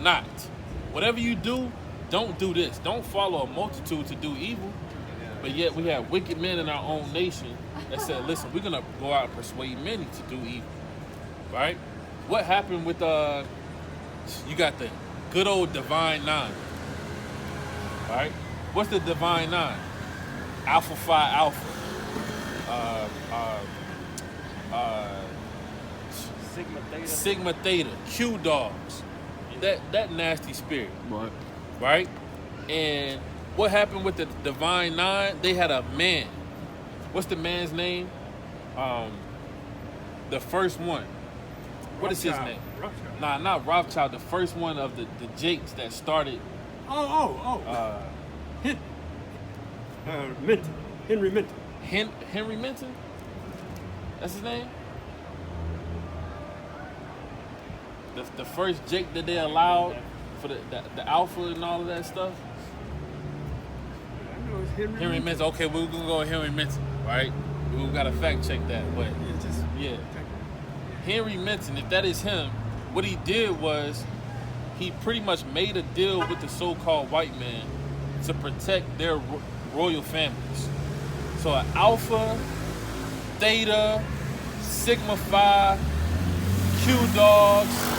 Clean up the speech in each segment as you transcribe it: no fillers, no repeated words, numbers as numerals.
not. Whatever you do, don't do this. Don't follow a multitude to do evil. But yet we have wicked men in our own nation that said, listen, we're going to go out and persuade many to do evil. Right? What happened with, you got the good old Divine Nine. Right? What's the Divine Nine? Alpha Phi Alpha. Sigma Theta. Q Dogs. That nasty spirit. Right? And what happened with the Divine Nine? They had a man. What's the man's name? The first one. What is his name? Rothschild. Nah, not Rothschild. The first one of the Jakes that started. Minton. Henry Minton. Henry Minton? That's his name? The first Jake that they allowed for the Alpha and all of that stuff? I know it's Henry Minton. Okay, we're going to go with Henry Minton, right? We got to fact check that, but yeah. Henry Minton, if that is him, what he did was he pretty much made a deal with the so-called white man to protect their royal families. So an Alpha, Theta, Sigma Phi, Q Dogs,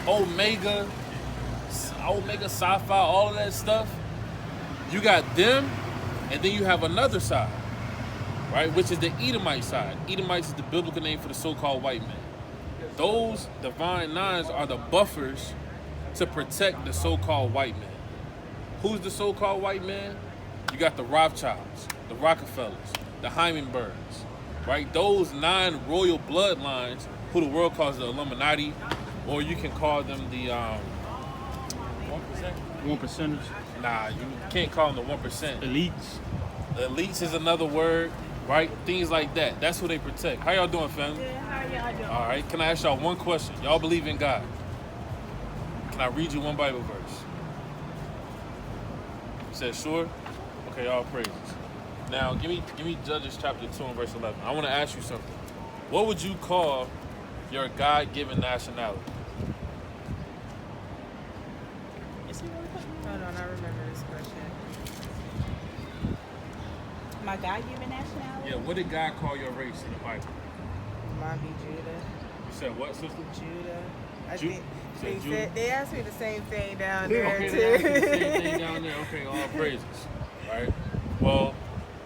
Omega, Sci-Fi, all of that stuff. You got them, and then you have another side, right? Which is the Edomite side. Edomites is the biblical name for the so-called white man. Those Divine Nines are the buffers to protect the so-called white man. Who's the so-called white man? You got the Rothschilds, the Rockefellers, the Heimenbergs, right? Those 9 royal bloodlines who the world calls the Illuminati, or you can call them the 1%. 1%. Nah, you can't call them the 1%. Elites. The elites is another word, right? Things like that. That's who they protect. How y'all doing, family? Yeah, how y'all doing? All right. Can I ask y'all one question? Y'all believe in God? Can I read you one Bible verse? You said sure? Okay, all praises. Now, give me Judges chapter 2 and verse 11. I want to ask you something. What would you call your God-given nationality? Hold on, I remember this question. My God-given nationality? Yeah, what did God call your race in the Bible? Mine be Judah. You said what, sister? Judah. I Ju- think said Judah? they asked me the same thing down there Okay, too. they asked you the same thing down there. Okay, all praises. All right. Well,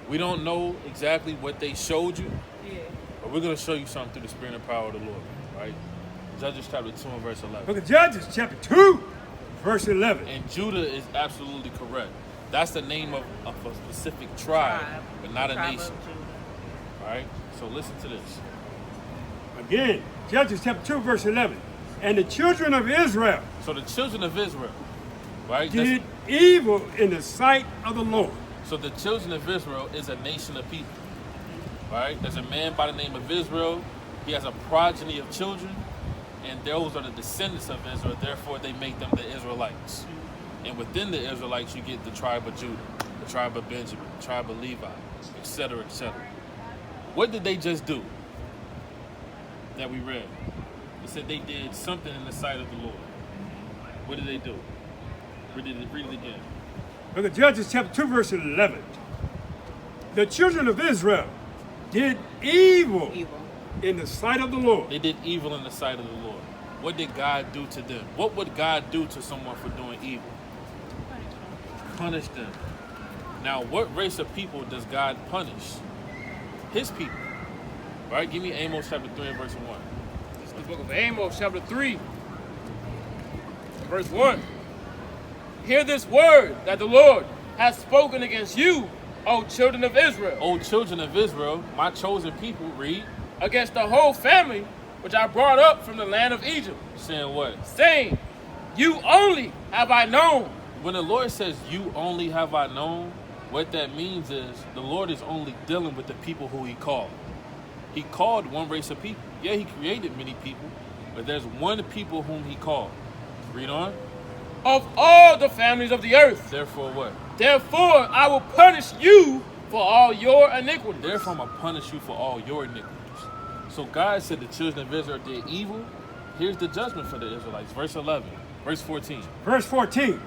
we don't know exactly what they showed you, Yeah. but we're going to show you something through the spirit and power of the Lord, right? Judges chapter 2 and verse 11. Look at Judges chapter 2, verse 11. And Judah is absolutely correct. That's the name of a specific tribe, but not a Tribe nation. of Judah. All right? So listen to this. Again, Judges chapter 2, verse 11. And the children of Israel So the children of Israel, right? did evil in the sight of the Lord. So the children of Israel is a nation of people, right? There's a man by the name of Israel. He has a progeny of children, and those are the descendants of Israel. Therefore, they make them the Israelites. And within the Israelites, you get the tribe of Judah, the tribe of Benjamin, the tribe of Levi, etc., etc. What did they just do that we read? It said they did something in the sight of the Lord. What did they do? Read it again. Look at Judges chapter 2, verse 11. The children of Israel did evil in the sight of the Lord. They did evil in the sight of the Lord. What did God do to them? What would God do to someone for doing evil? Punish them. Now, what race of people does God punish? His people. Right? Give me Amos chapter 3 and verse 1. It's the book of Amos, chapter 3, verse 1. Hear this word that the Lord has spoken against you, O children of Israel. O children of Israel, my chosen people, read. Against the whole family which I brought up from the land of Egypt. Saying what? Saying, you only have I known. When the Lord says, you only have I known, what that means is the Lord is only dealing with the people who he called. He called one race of people. Yeah, he created many people, but there's one people whom he called. Read on. Of all the families of the earth. Therefore what? Therefore I will punish you for all your iniquities. Therefore I'm going to punish you for all your iniquities. So God said the children of Israel did evil. Here's the judgment for the Israelites. Verse 11. Verse 14. Verse 14.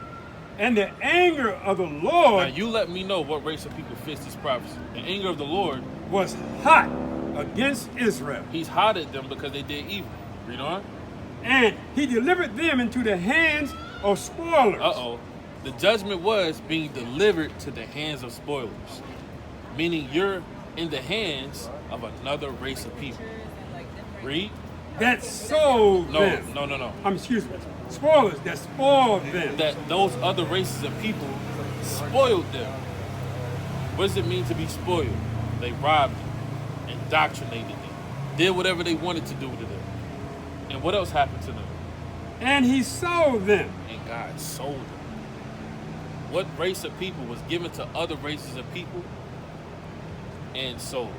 And the anger of the Now Lord you let me know what race of people fits this prophecy. The anger of the Lord, was hot against Israel, he's hot at them because they did evil. Read on. and he delivered them into the hands of spoilers. Uh-oh. The judgment was being delivered to the hands of spoilers. Meaning you're in the hands of another race of people. Read. That sold No, them. no. Excuse me. Spoilers that spoiled them. That those other races of people spoiled them. What does it mean to be spoiled? They robbed them, indoctrinated them, did whatever they wanted to do to them. And what else happened to them? And he sold them. And God sold them. What race of people was given to other races of people and sold?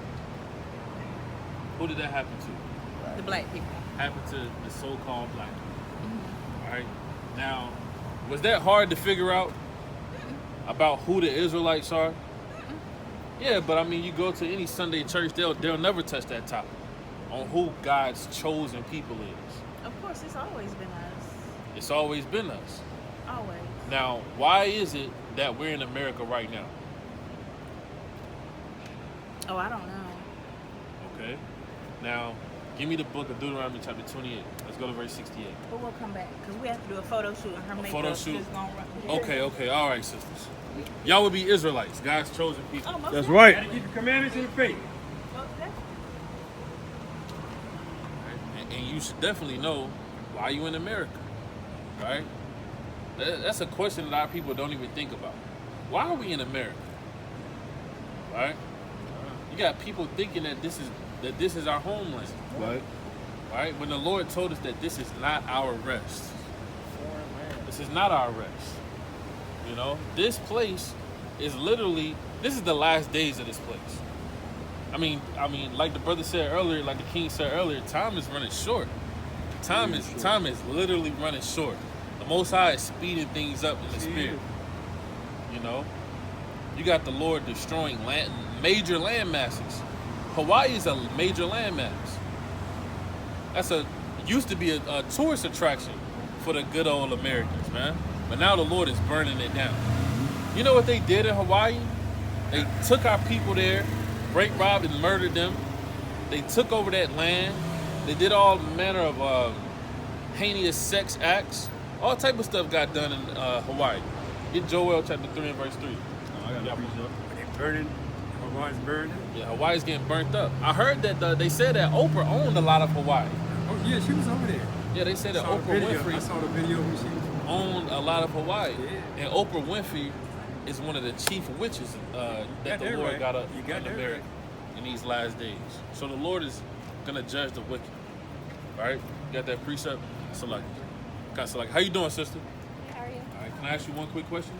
Who did that happen to? The black people. Happened to the so-called black people. All right. Now, was that hard to figure out about who the Israelites are? Yeah, but I mean, you go to any Sunday church, they'll never touch that topic on who God's chosen people is. Of course, it's always been us. It's always been us. Always. Now, why is it that we're in America right now? Oh, I don't know. Okay. Now, give me the book of Deuteronomy chapter 28. Let's go to verse 68. But we'll come back because we have to do a photo shoot and her makeup photo shoot? is gonna run. Okay. All right, sisters. Y'all would be Israelites, God's chosen people. Oh, most That's definitely. right. Gotta keep the commandments and the faith. Most definitely. Right? And you should definitely know why you in America, right? That's a question that a lot of people don't even think about. Why are we in America? Right? You got people thinking that this is our homeland. Right. Right? When the Lord told us that this is not our rest. This is not our rest. You know, this place is literally, this is the last days of this place. I mean, like the brother said earlier, like the king said earlier, time is running short. Time is literally running short. The Most High is speeding things up in the spirit. You know, you got the Lord destroying major land masses. Hawaii is a major land mass. Used to be a tourist attraction for the good old Americans, man. But now the Lord is burning it down. You know what they did in Hawaii? They took our people there, rape, robbed, and murdered them. They took over that land. They did all manner of heinous sex acts. All type of stuff got done in Hawaii. Get Joel chapter 3 and verse 3. I got to They burning. Hawaii's burning. Yeah, Hawaii's getting burnt up. I heard that they said that Oprah owned a lot of Hawaii. Oh yeah, she was over there. Yeah, they said that I saw the Oprah video. Winfrey I saw the video when she was. owned a lot of Hawaii. Yeah. And Oprah Winfrey is one of the chief witches that Got the that Lord right. got You got in that America in these last days. So the Lord is going to judge the wicked. All right? You got that precept? Select. How you doing, sister? How are you? All right, can I ask you one quick question?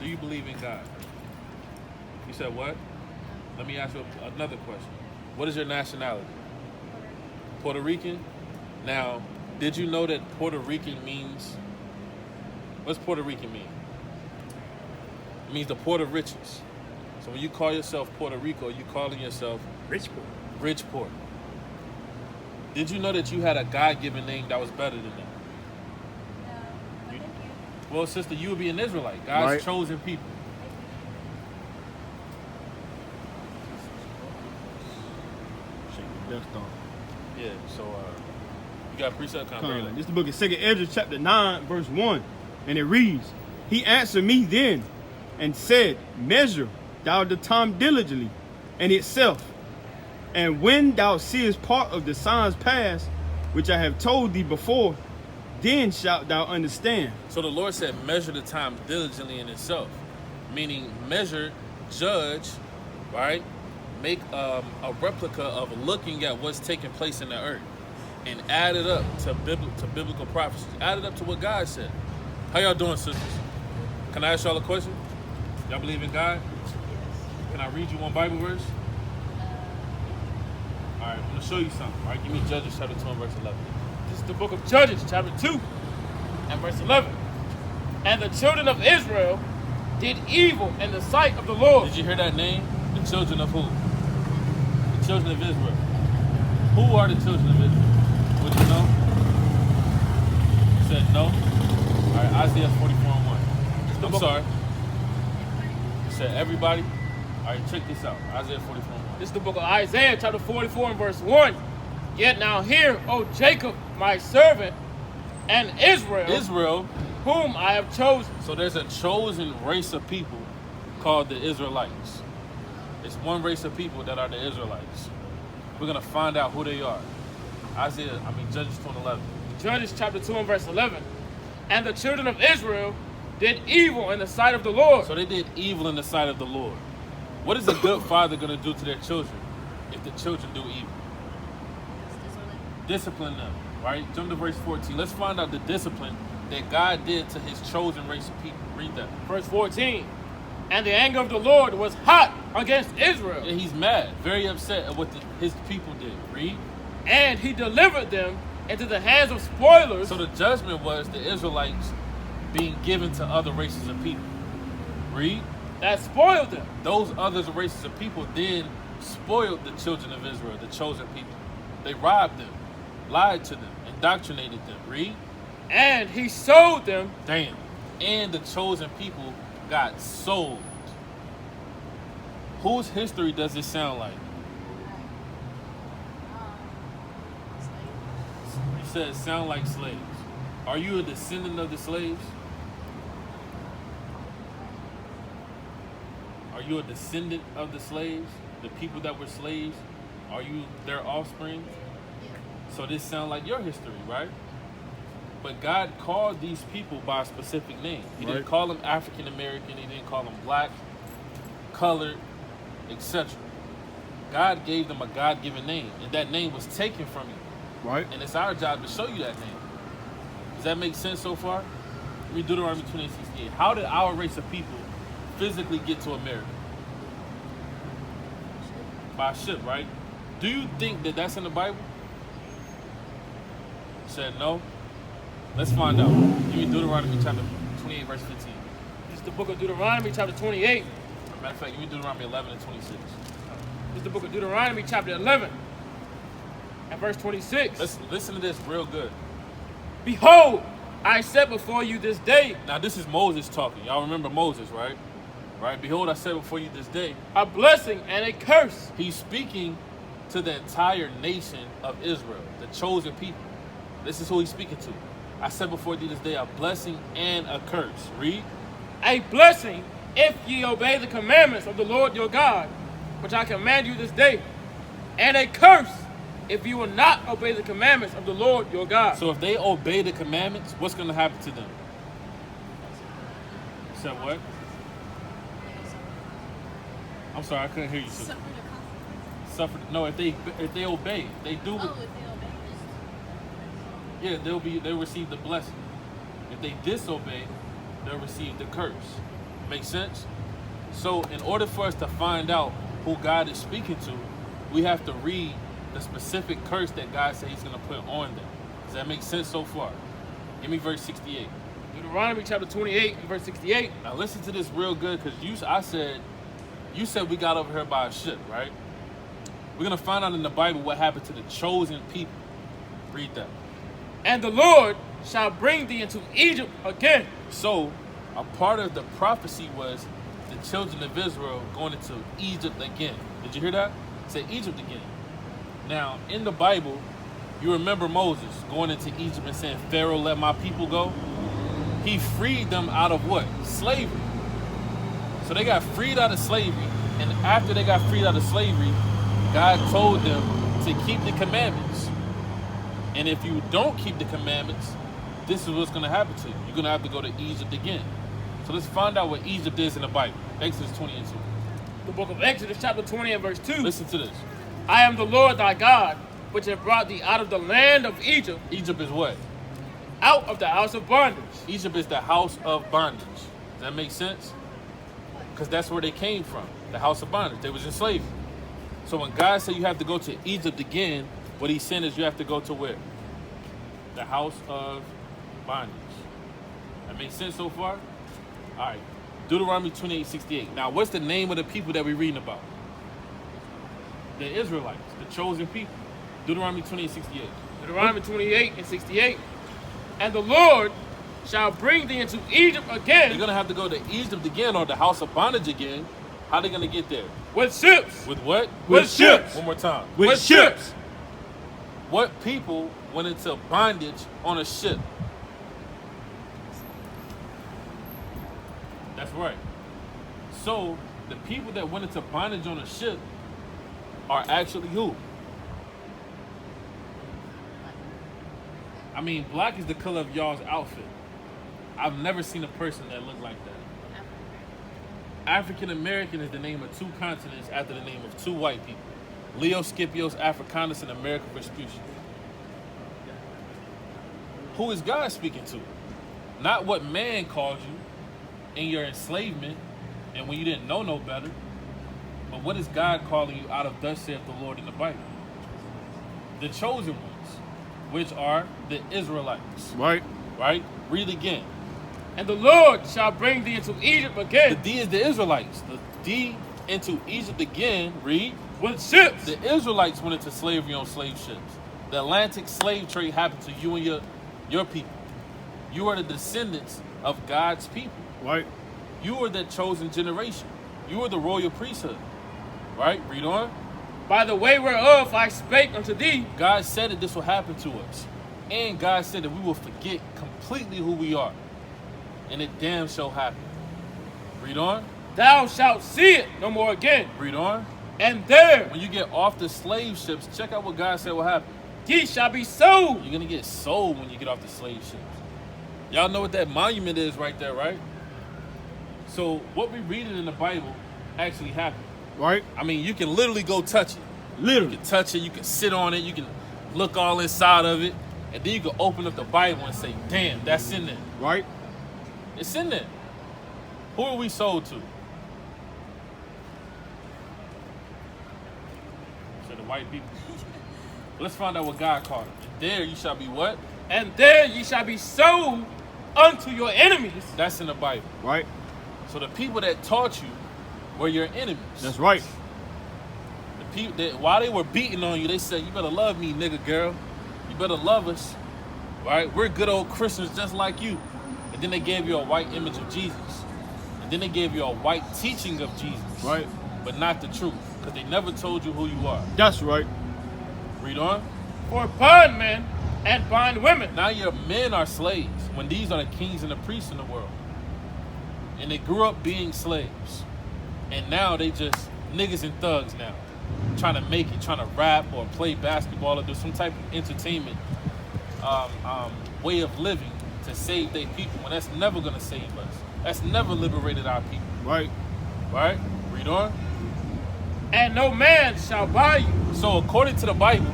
Do you believe in God? You said what? Let me ask you another question. What is your nationality? Puerto Rican? Now, did you know that Puerto Rican means, what's Puerto Rican mean? It means the port of riches. So when you call yourself Puerto Rico, you're calling yourself Richport. Bridgeport. Did you know that you had a God-given name that was better than that? No. Thank you. Well, sister, you would be an Israelite, God's Right. chosen people. Yeah, so you got a precept kind This is the book of 2 Ezra chapter 9 verse 1, and it reads, He answered me then and said, Measure thou the time diligently and itself, and when thou seest part of the signs past, which I have told thee before, then shalt thou understand. So the Lord said, measure the time diligently in itself, meaning measure, judge, right? Make a replica of looking at what's taking place in the earth and add it up to biblical prophecies. Add it up to what God said. How y'all doing, sisters? Can I ask y'all a question? Y'all believe in God? Can I read you one Bible verse? All right, I'm going to show you something. All right, give me Judges chapter 2 and verse 11. This is the book of Judges, chapter 2 and verse 11. And the children of Israel did evil in the sight of the Lord. Did you hear that name? The children of who? The children of Israel. Who are the children of Israel? Would you know? You said no. Isaiah 44 and 1. the I'm book- sorry. You said everybody? All right, check this out. Isaiah 44 and 1. This is the book of Isaiah, chapter 44 and verse 1. Yet now hear, O Jacob, my servant, and Israel, whom I have chosen. So there's a chosen race of people called the Israelites. It's one race of people that are the Israelites. We're going to find out who they are. Judges 2 and 11. Judges chapter 2 and verse 11. And the children of Israel did evil in the sight of the Lord. So they did evil in the sight of the Lord. What is a good father going to do to their children if the children do evil? Discipline them, right? Jump to verse 14. Let's find out the discipline that God did to his chosen race of people. Read that. Verse 14. And the anger of the Lord was hot against Israel. Yeah, he's mad, very upset at what his people did. Read. And he delivered them into the hands of spoilers. So the judgment was the Israelites being given to other races of people. Read. That spoiled them. Those other races of people then spoiled the children of Israel, the chosen people. They robbed them, lied to them, indoctrinated them. Read. And he sold them. Damn. And the chosen people got sold. Whose history does this sound like? You said it sound like slaves. Are you a descendant of the slaves? Are you a descendant of the slaves? The people that were slaves? Are you their offspring? So this sound like your history, right? But God called these people by a specific name. He didn't call them African American. He didn't call them black, colored, etc. God gave them a God-given name, and that name was taken from you. Right. And it's our job to show you that name. Does that make sense so far? Read Deuteronomy 28:68. How did our race of people physically get to America? By ship, right? Do you think that that's in the Bible? Said no. Let's find out. Give me Deuteronomy chapter 28, verse 15. This is the book of Deuteronomy, chapter 28. Matter of fact, give me Deuteronomy 11 and 26. This is the book of Deuteronomy, chapter 11, and verse 26. Let's listen to this real good. Behold, I set before you this day Now, this is Moses talking. Y'all remember Moses, right? Right? Behold, I set before you this day. a blessing and a curse. He's speaking to the entire nation of Israel, the chosen people. This is who he's speaking to. I set before thee this day a blessing and a curse. Read. A blessing if ye obey the commandments of the Lord your God, which I command you this day, and a curse if you will not obey the commandments of the Lord your God. So if they obey the commandments, what's going to happen to them? Said what? I'm sorry, I couldn't hear you. Sister. Suffer. No, if they obey, they do. Yeah, they'll receive the blessing. If they disobey, they'll receive the curse. Make sense? So in order for us to find out who God is speaking to, we have to read the specific curse that God said he's going to put on them. Does that make sense so far? Give me verse 68. Deuteronomy chapter 28 and verse 68. Now listen to this real good, because you said we got over here by a ship, right? We're going to find out in the Bible what happened to the chosen people. Read that. And the Lord shall bring thee into Egypt again. So, a part of the prophecy was the children of Israel going into Egypt again. Did you hear that? It said Egypt again. Now, in the Bible, you remember Moses going into Egypt and saying, Pharaoh, let my people go? He freed them out of what? Slavery. So they got freed out of slavery, and after they got freed out of slavery, God told them to keep the commandments. And if you don't keep the commandments, this is what's going to happen to you. You're going to have to go to Egypt again. So let's find out what Egypt is in the Bible. Exodus 20 and 2. The book of Exodus chapter 20 and verse 2. Listen to this. I am the Lord thy God, which have brought thee out of the land of Egypt, Egypt is what? out of the house of bondage. Egypt is the house of bondage. Does that make sense? Because that's where they came from, the house of bondage. They was in slavery. So when God said you have to go to Egypt again, what he's saying is you have to go to where? The house of bondage. That makes sense so far? All right. Deuteronomy 28:68. Now, what's the name of the people that we're reading about? The Israelites, the chosen people. Deuteronomy 28:68. Deuteronomy 28 and 68. And the Lord shall bring thee into Egypt again You're gonna have to go to Egypt again or the house of bondage again. How they gonna get there? with ships. With what? With ships. One more time. With ships. What people went into bondage on a ship? That's right. So the people that went into bondage on a ship are actually who? I mean, black is the color of y'all's outfit. I've never seen a person that looked like that. African American is the name of two continents after the name of two white people. Leo Scipios Africanus and America Vespucci. Who is God speaking to? Not what man called you in your enslavement and when you didn't know no better, but what is God calling you out of thus saith the Lord in the Bible? The chosen ones, which are the Israelites. Right. Right? Read again. And the Lord shall bring thee into Egypt The again D is the Israelites. The D into Egypt again, read. with ships. The Israelites went into slavery on slave ships. The Atlantic slave trade happened to you and your people. You are the descendants of God's people. Right. You are the chosen generation. You are the royal priesthood. Right? Read on. By the way whereof I spake unto thee, God said that this will happen to us. And God said that we will forget completely who we are. And it damn sure happened. Read on. thou shalt see it no more again. Read on. And there When you get off the slave ships, check out what God said will happen. ye shall be sold. You're going to get sold when you get off the slave ships. Y'all know what that monument is right there, right? So what we reading in the Bible actually happened. Right. I mean, you can literally go touch it. You Literally. can touch it, you can sit on it, you can look all inside of it, and then you can open up the Bible and say, damn, that's in there. Right. It's in there. Who are we sold to? So the white people. Let's find out what God called them. And there you shall be what? And there ye shall be sold unto your enemies. That's in the Bible. Right. So the people that taught you were your enemies. That's right. The people that while they were beating on you, they said, you better love me, nigga girl. You better love us. Right? We're good old Christians just like you. And then they gave you a white image of Jesus. And then they gave you a white teaching of Jesus. Right. But not the truth. Because they never told you who you are. That's right. Read on. For bondmen and bondwomen. Now your men are slaves when these are the kings and the priests in the world. And they grew up being slaves. And now they just niggas and thugs now. Trying to make it, trying to rap or play basketball or do some type of entertainment way of living to save their people. When that's never going to save us. That's never liberated our people. Right. Right? Read on. And no man shall buy you. So according to the Bible,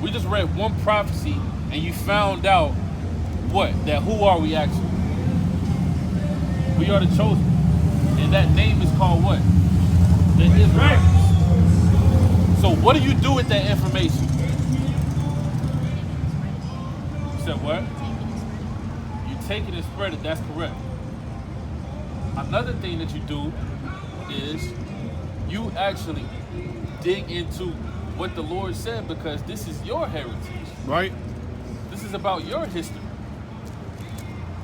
we just read one prophecy and you found out what? That who are we actually? We are the chosen. And that name is called what? The Israelites. So what do you do with that information? You said what? You take it and spread it, that's correct. Another thing that you do is you actually dig into what the Lord said because this is your heritage. Right. This is about your history.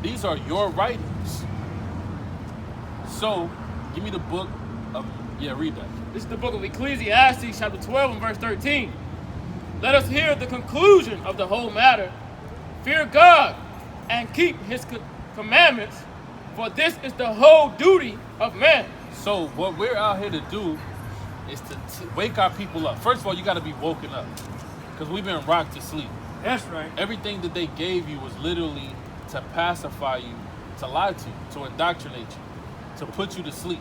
These are your writings. So, give me the book of, read that. This is the book of Ecclesiastes, chapter 12 and verse 13. Let us hear the conclusion of the whole matter. Fear God and keep his commandments, for this is the whole duty of man. So, what we're out here to do is to wake our people up. First of all, you got to be woken up because we've been rocked to sleep. That's right. Everything that they gave you was literally to pacify you, to lie to you, to indoctrinate you, to put you to sleep.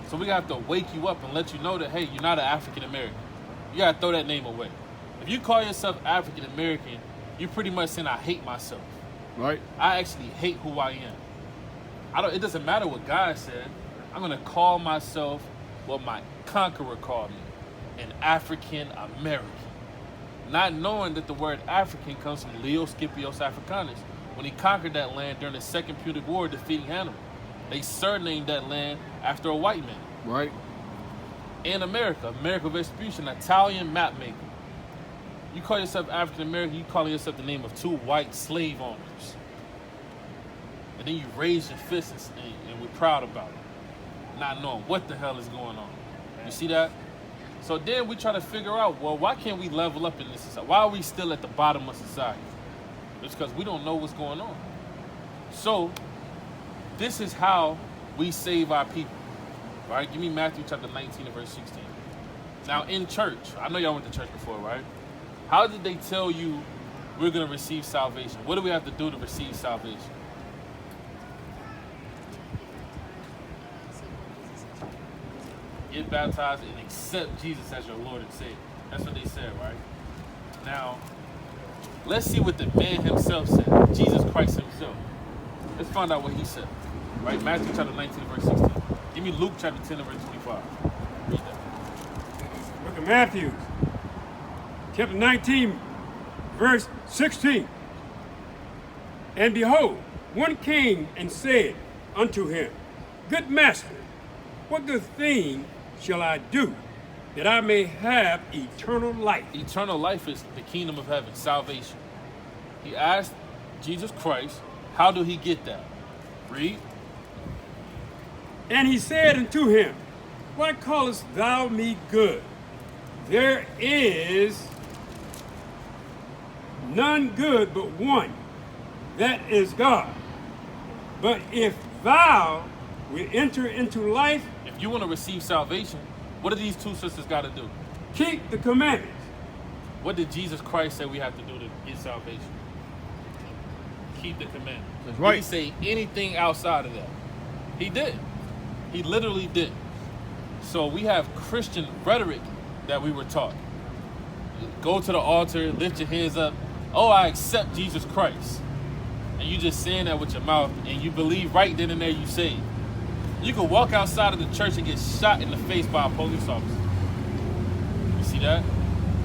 So we have to wake you up and let you know that, hey, you're not an African American. You got to throw that name away. If you call yourself African American, you're pretty much saying, I hate myself. Right. I actually hate who I am. It doesn't matter what God said. I'm going to call myself what my conqueror called me, an African American. Not knowing that the word African comes from Leo Scipios Africanus when he conquered that land during the Second Punic War defeating Hannibal. They surnamed that land after a white man. Right. In America, America Vespucci, an Italian map maker. You call yourself African American, you calling yourself the name of 2 white slave owners. And then you raise your fists and we're proud about it, not knowing what the hell is going on. You see that? So then we try to figure out, well, why can't we level up in this society? Why are we still at the bottom of society? It's because we don't know what's going on. So this is how we save our people. All right, give me Matthew chapter 19 and verse 16. Now in church, I know y'all went to church before, right? How did they tell you we're going to receive salvation? What do we have to do to receive salvation? Get baptized and accept Jesus as your Lord and Savior. That's what they said, right? Now, let's see what the man himself said, Jesus Christ himself. Let's find out what he said, right? Matthew chapter 19 verse 16. Give me Luke chapter 10 and verse 25. Read that. Book of Matthew, chapter 19, verse 16. And behold, one came and said unto him, Good master, what good thing shall I do that I may have eternal life? Eternal life is the kingdom of heaven, salvation. He asked Jesus Christ, how do he get that? Read. And he said unto him, Why callest thou me good? There is none good but one, that is God. But if thou will enter into life, If you want to receive salvation, what do these 2 sisters got to do? keep the commandments. What did Jesus Christ say we have to do to get salvation? Keep the commandments. That's right. Did he say anything outside of that? He did. He literally did. So we have Christian rhetoric that we were taught. Go to the altar, lift your hands up. Oh, I accept Jesus Christ. And you just saying that with your mouth and you believe right then and there you saved. You can walk outside of the church and get shot in the face by a police officer. You see that?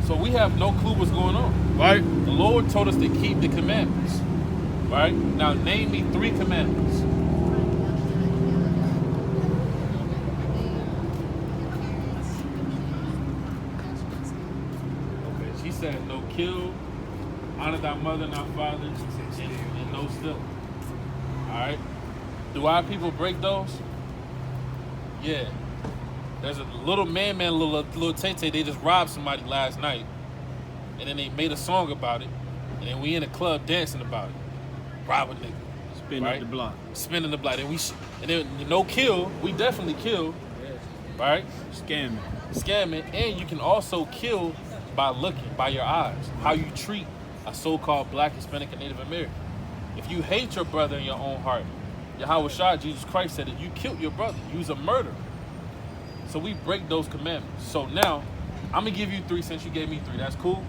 So we have no clue what's going on. Right? The Lord told us to keep the commandments. Right? Now name me 3 commandments. Okay, she said no kill, honor thy mother and thy father, and no stealing. Alright? Do our people break those? Yeah. There's a little little Tay-Tay, they just robbed somebody last night. And then they made a song about it. And then we in a club dancing about it. Rob a nigga. Spin right? up the block. Spinning the block. And then no kill, we definitely kill. Right? Scamming. Scamming. And you can also kill by looking, by your eyes. How you treat a so-called Black, Hispanic, and Native American. If you hate your brother in your own heart, Yahweh Shah, Jesus Christ said that you killed your brother. You was a murderer. So we break those commandments. So now, I'm going to give you 3 since you gave me 3. That's cool?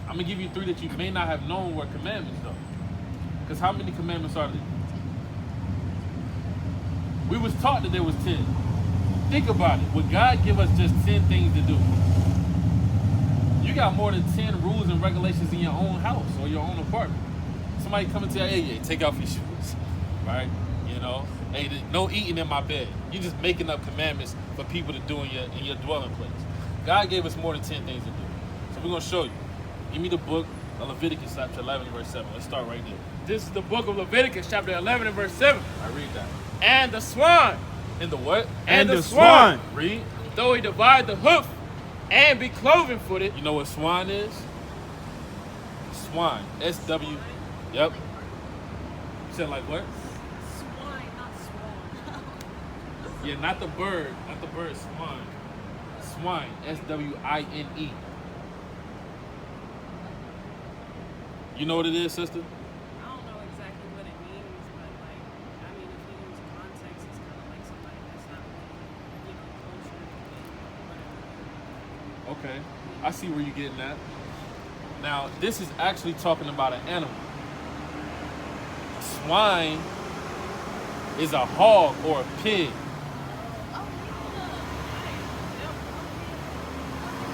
I'm going to give you 3 that you may not have known were commandments, though. Because how many commandments are there? We was taught that there was 10. Think about it. Would God give us just 10 things to do? You got more than 10 rules and regulations in your own house or your own apartment. Somebody come and tell you, hey, take off your shoes, right? You know, hey, no eating in my bed. You're just making up commandments for people to do in your dwelling place. God gave us more than 10 things to do. So we're going to show you. Give me the book of Leviticus chapter 11 verse 7. Let's start right there. This is the book of Leviticus, chapter 11 and verse 7. I read that. And the swan, In the what? And the swan. Read. though he divide the hoof and be cloven footed, You know what swan is? Swine. S-W. Yep. You said like what? Swine, not swan. Yeah, not the bird. Not the bird. Swine. Swine. S-W-I-N-E. You know what it is, sister? I don't know exactly what it means, but like, I mean, if you use context, it's kind of like somebody that's not really, kosher, whatever. Okay. I see where you're getting at. Now, this is actually talking about an animal. Swine is a hog or a pig.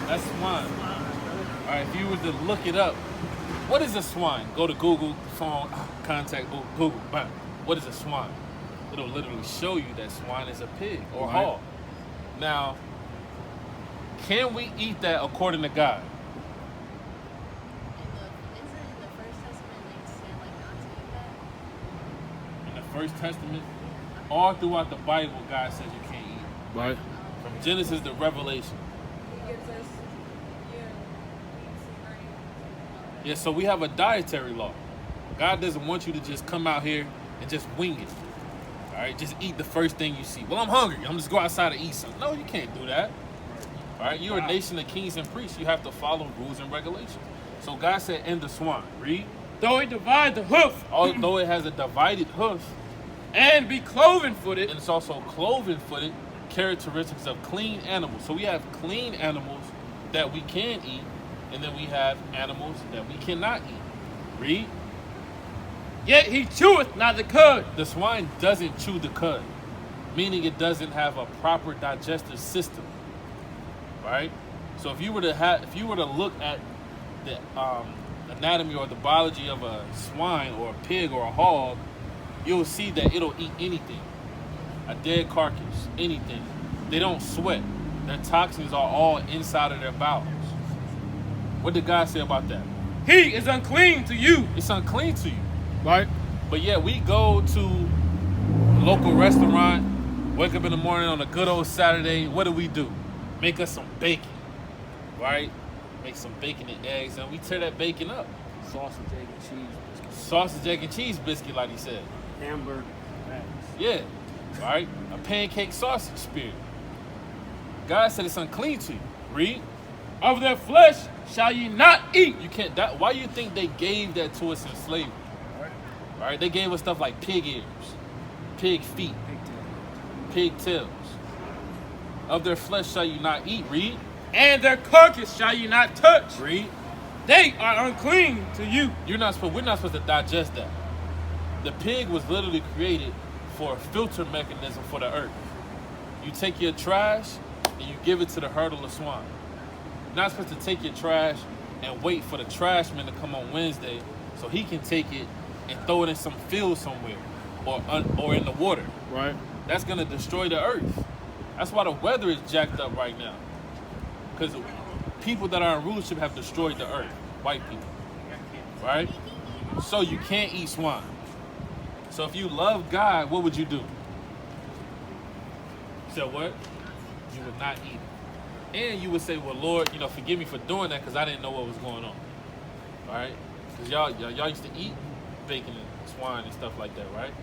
That's swine. All right, if you were to look it up, what is a swine? Go to Google, phone, contact Google, bam. What is a swine? It'll literally show you that swine is a pig or Right. hog. Now, can we eat that according to God? First Testament, all throughout the Bible, God says you can't eat. Right. From Genesis to Revelation. He gives us, meats and grains. Yeah, so we have a dietary law. God doesn't want you to just come out here and just wing it. All right, just eat the first thing you see. Well, I'm hungry. I'm just go outside and eat something. No, you can't do that. All right, you're a nation of kings and priests. You have to follow rules and regulations. So God said, "In the swine, read. Though it divide the hoof, Although it has a divided hoof, and be cloven-footed, and it's also cloven-footed, characteristics of clean animals." So we have clean animals that we can eat, and then we have animals that we cannot eat. Read. yet he cheweth not the cud. The swine doesn't chew the cud, meaning it doesn't have a proper digestive system. Right? So if you were to look at the anatomy or the biology of a swine or a pig or a hog, you'll see that it'll eat anything. A dead carcass, anything. They don't sweat. Their toxins are all inside of their bowels. What did God say about that? He is unclean to you. It's unclean to you. Right? But yeah, we go to a local restaurant, wake up in the morning on a good old Saturday. What do? Make us some bacon, right? Make some bacon and eggs, and we tear that bacon up. Sausage, egg, and cheese biscuits. Sausage, egg, and cheese biscuit, like he said. Hamburger. Yeah, right? A pancake sausage spear. God said it's unclean to you. Read. Of their flesh shall ye not eat. You can't. Why you think they gave that to us in slavery? Right? They gave us stuff like pig ears, pig feet, pig tails. Of their flesh shall you not eat. Read. And their carcass shall ye not touch. Read. They are unclean to you. We're not supposed to digest that. The pig was literally created for a filter mechanism for the earth. You take your trash and you give it to the herd of the swine. You're not supposed to take your trash and wait for the trash man to come on Wednesday so he can take it and throw it in some field somewhere or in the water. Right. That's gonna destroy the earth. That's why the weather is jacked up right now. Because people that are in rulership have destroyed the earth. White people. Right? So you can't eat swine. So if you love God, what would you do? You said what? You would not eat it. And you would say, well, Lord, forgive me for doing that because I didn't know what was going on. All right? Because y'all used to eat bacon and swine and stuff like that, right?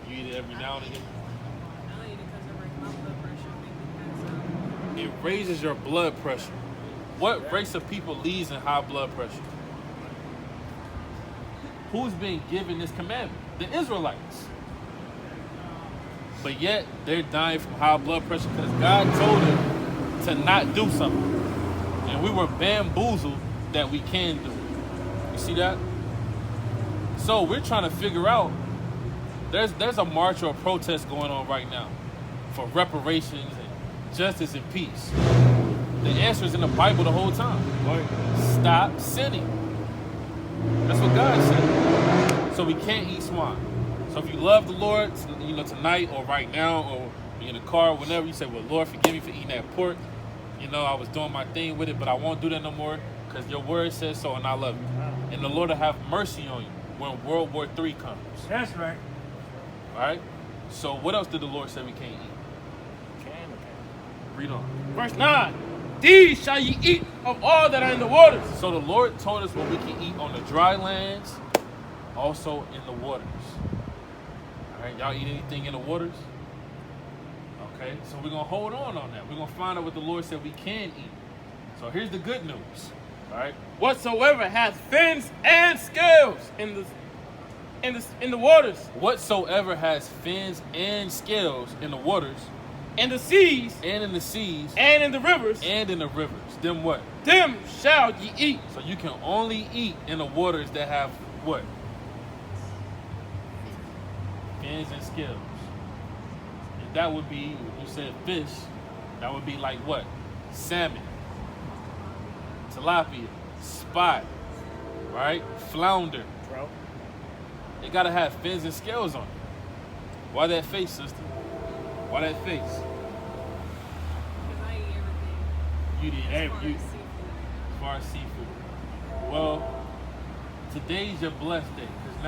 You eat it every now and again? I don't eat it because it raises my blood pressure and make me pass out. It raises your blood pressure. What race of people leads in high blood pressure? Who's being given this commandment? The Israelites. But yet, they're dying from high blood pressure because God told them to not do something. And we were bamboozled that we can do it. You see that? So we're trying to figure out, there's a march or a protest going on right now for reparations and justice and peace. The answer is in the Bible the whole time. Stop sinning. That's what God said. So we can't eat swine. So if you love the Lord, tonight or right now or in the car, whenever, you say, well, Lord, forgive me for eating that pork. I was doing my thing with it, but I won't do that no more because your word says so and I love you. And the Lord will have mercy on you when World War III comes. That's right. All right? So what else did the Lord say we can't eat? Read on. Verse 9. These shall ye eat of all that are in the waters. So the Lord told us what we can eat on the dry lands, also in the waters. All right, y'all eat anything in the waters? Okay, so we're going to hold on that. We're going to find out what the Lord said we can eat. So here's the good news. All right? Whatsoever hath fins and scales in the waters, Whatsoever has fins and scales in the waters, in the seas, and in the seas, and in the rivers, them what? them shall ye eat. So you can only eat in the waters that have what? Fins and scales. And that would be, you said fish, that would be like what? Salmon, tilapia, spot, right? Flounder. Trout. They gotta have fins and scales on it. Why that face, sister? Why that face? Because I eat everything. You did As far every, as seafood. as far as seafood. Well, today's your blessed day because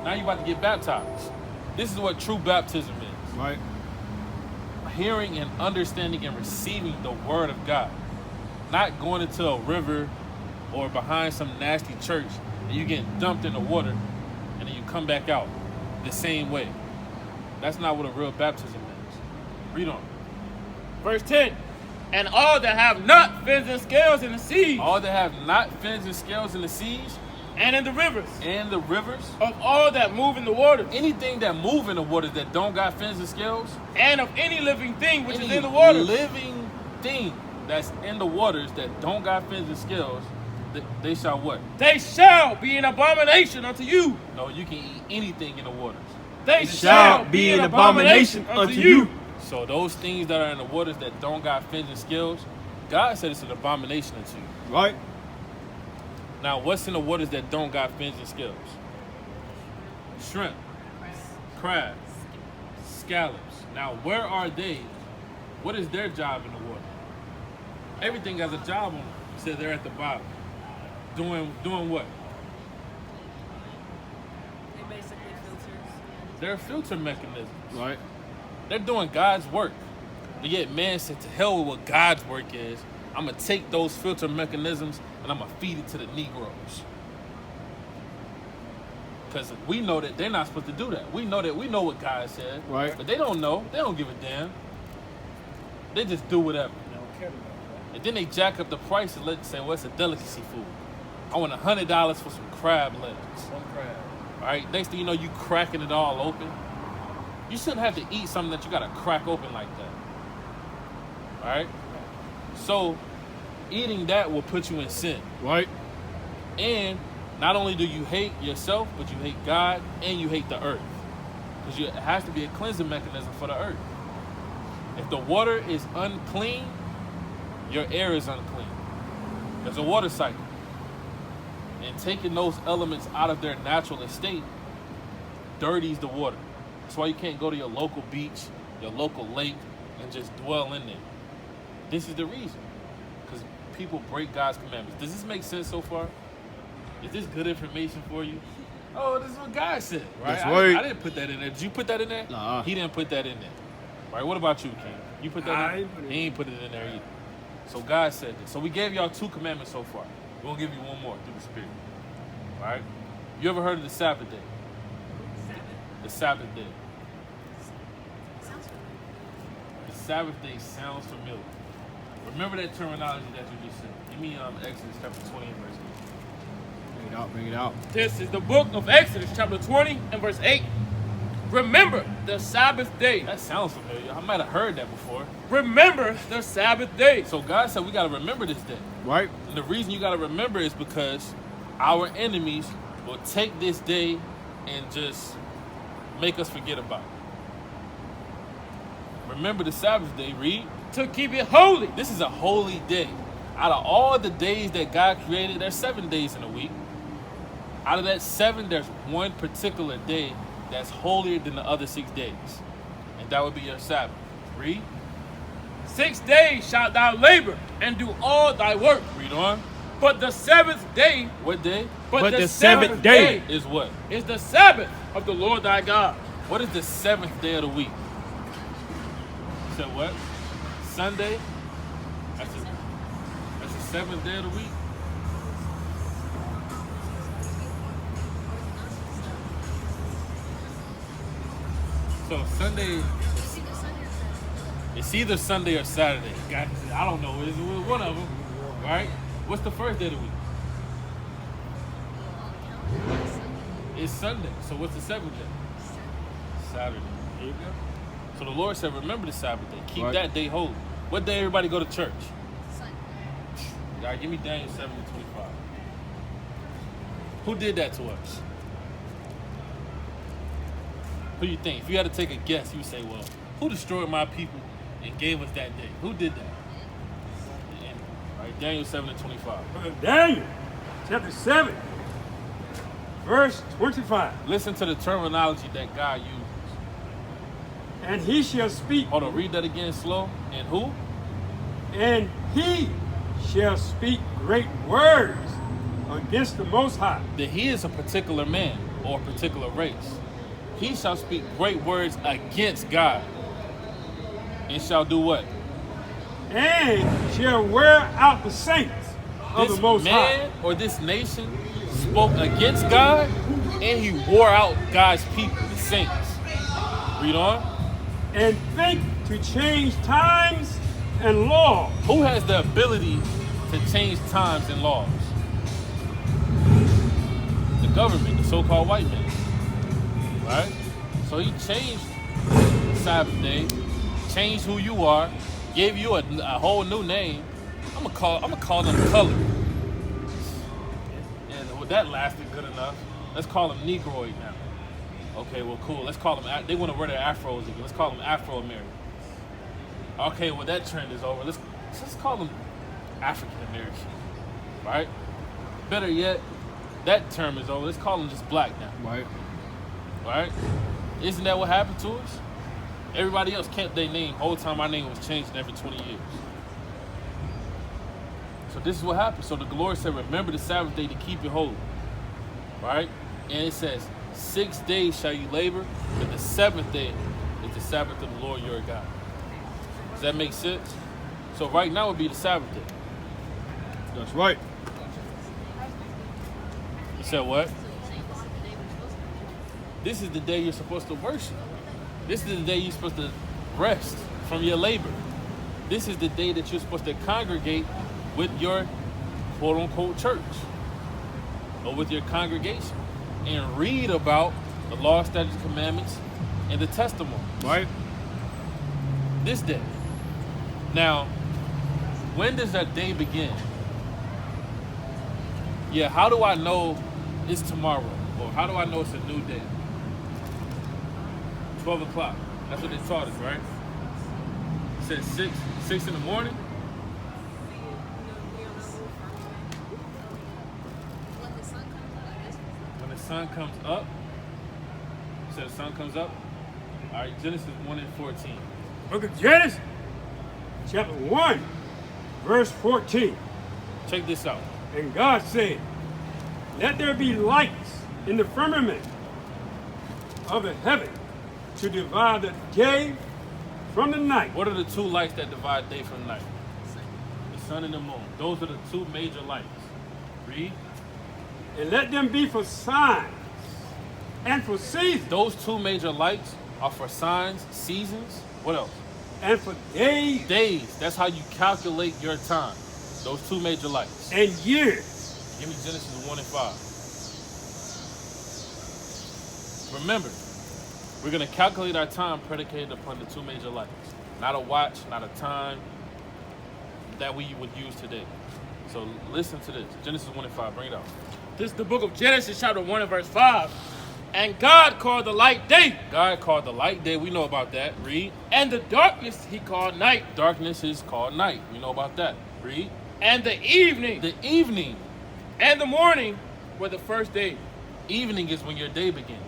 now you about to get baptized. This is what true baptism is. Right. Hearing and understanding and receiving the word of God. Not going into a river or behind some nasty church and you get dumped in the water and then you come back out the same way. That's not what a real baptism is. Read on. Verse 10. And all that have not fins and scales in the seas. All that have not fins and scales in the seas. And in the rivers. And the rivers. Of all that move in the waters. Anything that move in the waters that don't got fins and scales. And of any living thing which Any is in the waters. living thing that's in the waters that don't got fins and scales, they shall what? They shall be an abomination unto you. No, you can eat anything in the waters. They shall be an abomination unto you. So those things that are in the waters that don't got fins and scales, God said it's an abomination unto you. Right. Now, what's in the waters that don't got fins and scales? Shrimp, crab, scallops. Now, where are they? What is their job in the water? Everything has a job on them. You said they're at the bottom. Doing what? They basically filters. They're filter mechanisms. Right. They're doing God's work. But yet man said, to hell with what God's work is. I'm going to take those filter mechanisms and I'm going to feed it to the Negroes. Because we know that they're not supposed to do that. We know what God said. Right. But they don't know. They don't give a damn. They just do whatever. And then they jack up the price and let say, well, it's a delicacy food. I want $100 for some crab legs. One crab. All right. Next thing you know, you cracking it all open. You shouldn't have to eat something that you got to crack open like that. All right? So, eating that will put you in sin. Right. And not only do you hate yourself, but you hate God and you hate the earth. Because it has to be a cleansing mechanism for the earth. If the water is unclean, your air is unclean. There's a water cycle. And taking those elements out of their natural estate dirties the water. That's why you can't go to your local beach, your local lake, and just dwell in there. This is the reason. Because people break God's commandments. Does this make sense so far? Is this good information for you? Oh, this is what God said, right? That's right. I didn't put that in there. Did you put that in there? Nah. He didn't put that in there. Right, what about you, King? You put that I in didn't put there? it He ain't put it in there either. So God said this. So we gave y'all 2 commandments so far. We'll give you one more through the Spirit. All right? You ever heard of the Sabbath day? The Sabbath day. Sounds familiar. The Sabbath day sounds familiar. Remember that terminology that you just said. Give me Exodus chapter 20 and verse 8. Bring it out. Bring it out. This is the book of Exodus, chapter 20 and verse 8. Remember the Sabbath day. That sounds familiar. I might have heard that before. Remember the Sabbath day. So God said we got to remember this day. Right. And the reason you got to remember is because our enemies will take this day and just make us forget about it. Remember the Sabbath day, read. To keep it holy. This is a holy day. Out of all the days that God created, there's 7 days in a week. Out of that 7, there's one particular day that's holier than the other 6 days. And that would be your Sabbath. Read. 6 days shalt thou labor and do all thy work. Read on. But the 7th day, What day? but the seventh day Is what? is the Sabbath of the Lord thy God. What is the 7th day of the week? You said what? Sunday? That's the 7th day of the week? So Sunday, it's either Sunday or Saturday. I don't know. It's one of them, right? What's the first day of the week? It's Sunday. So what's the 7th day? Saturday. There you go. So the Lord said, remember the Sabbath day. Keep Right. that day holy. What day everybody go to church? All right, give me Daniel 7:25. Who did that to us? Who do you think? If you had to take a guess, you would say, well, who destroyed my people and gave us that day? Who did that? All right, Daniel 7:25. Daniel, chapter 7, verse 25. Listen to the terminology that God used. And he shall speak, Hold on, read that again slow. And who? and he shall speak great words against the Most High, that he is a particular man or a particular race, he shall speak great words against God, and shall do what? and shall wear out the saints of This the Most man High. or this nation spoke against God, and he wore out God's people, the saints. Read on. And think to change times and laws. Who has the ability to change times and laws? The government, the so-called white man. Right? So he changed Sabbath day, changed who you are, gave you a whole new name. I'm gonna call them colored. And that lasted good enough. Let's call them Negroid now. Okay, well, cool. Let's call them. They want to wear their afros again. Let's call them Afro-American. Okay, well, that trend is over. Let's call them African-American. Right? Better yet, that term is over. Let's call them just black now. Right. Right? Isn't that what happened to us? Everybody else kept their name. Whole time our name was changing every 20 years. So this is what happened. So the Lord said, remember the Sabbath day to keep it holy. Right? And it says, 6 days shall you labor, but the seventh day is the Sabbath of the Lord your God. Does that make sense? So right now would be the Sabbath day. That's right. You said what? This is the day you're supposed to worship. This is the day you're supposed to rest from your labor. This is the day that you're supposed to congregate with your quote-unquote church or with your congregation and read about the law, statutes, commandments, and the testimony. Right. This day. Now, when does that day begin? Yeah, how do I know it's tomorrow? Or how do I know it's a new day? 12 o'clock. That's what they taught us, right? It said 6 in the morning. When the sun comes up. So the sun comes up. All right, Genesis 1:14. Book of Genesis, chapter 1, verse 14. Check this out. And God said, let there be lights in the firmament of the heaven to divide the day from the night. What are the two lights that divide day from night? The sun and the moon. Those are the two major lights. Read. And let them be for signs and for seasons Those two major lights are for signs, seasons. What else? and for days Days. That's how you calculate your time. Those two major lights. and years. Give me Genesis 1 and 5. Remember, we're going to calculate our time predicated upon the two major lights. Not a watch, not a time that we would use today. So listen to this. Genesis 1 and 5. Bring it out. This is the book of Genesis, chapter 1 and verse 5. And God called the light day, God called the light day. We know about that. Read. and the darkness he called night, Darkness is called night. We know about that. Read. and the evening The evening. and the morning were the first day. Evening is when your day begins.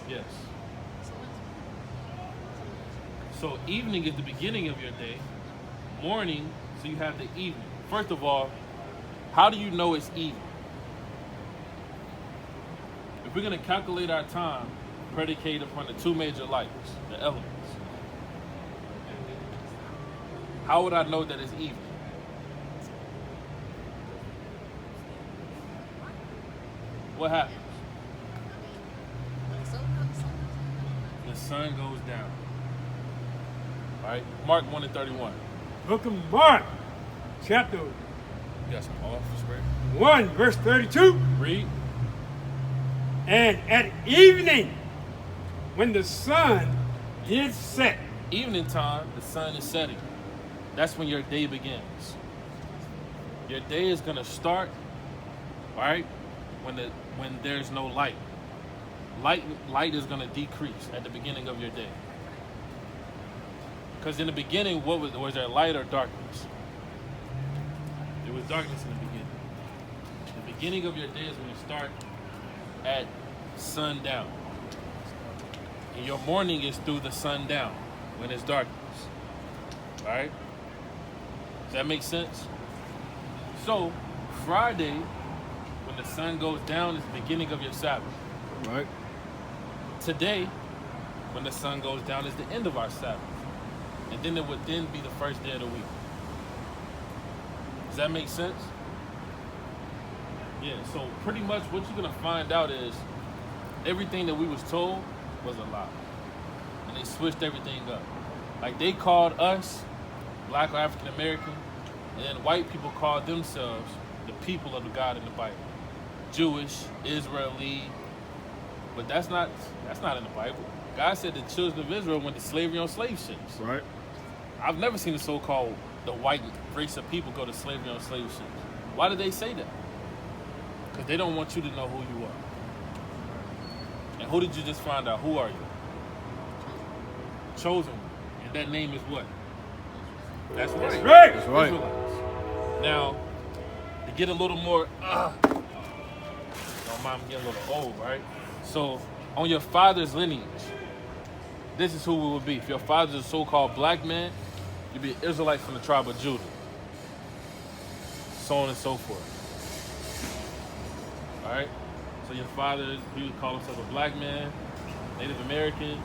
Yes. So evening is the beginning of your day. Morning, so you have the evening. First of all, how do you know it's evening? If we're going to calculate our time predicated upon the two major lights, the elements, how would I know that it's evening? What happens? The sun goes down. All right, Mark 1 and 31. Book of Mark, chapter You got some off spread. 1, verse 32. Read. And at evening, when the sun did set, Evening time, the sun is setting. That's when your day begins. Your day is gonna start, all right, when there's no light. Light is gonna decrease at the beginning of your day. Because in the beginning, was there light or darkness? There was darkness in the beginning. The beginning of your day is when you start at sundown. And your morning is through the sundown when it's darkness. All right? Does that make sense? So, Friday, when the sun goes down, is the beginning of your Sabbath. Right. Today, when the sun goes down, is the end of our Sabbath. And then it would then be the first day of the week. Does that make sense? Yeah, so pretty much what you're going to find out is everything that we was told was a lie. And they switched everything up. Like they called us, black or African American, and then white people called themselves the people of the God in the Bible. Jewish, Israeli, but that's not in the Bible. God said the children of Israel went to slavery on slave ships. Right. I've never seen the so-called the white race of people go to slavery on slave ships. Why did they say that? Because they don't want you to know who you are. And who did you just find out? Who are you? Chosen one. And that name is what? That's right. That's right. That's right. Israelites. Now, to get a little more, don't mind me getting a little old, right? So, on your father's lineage, this is who we would be. If your father's a so-called black man, you'd be an Israelite from the tribe of Judah. So on and so forth. All right? So your father, he would call himself a black man, Native American.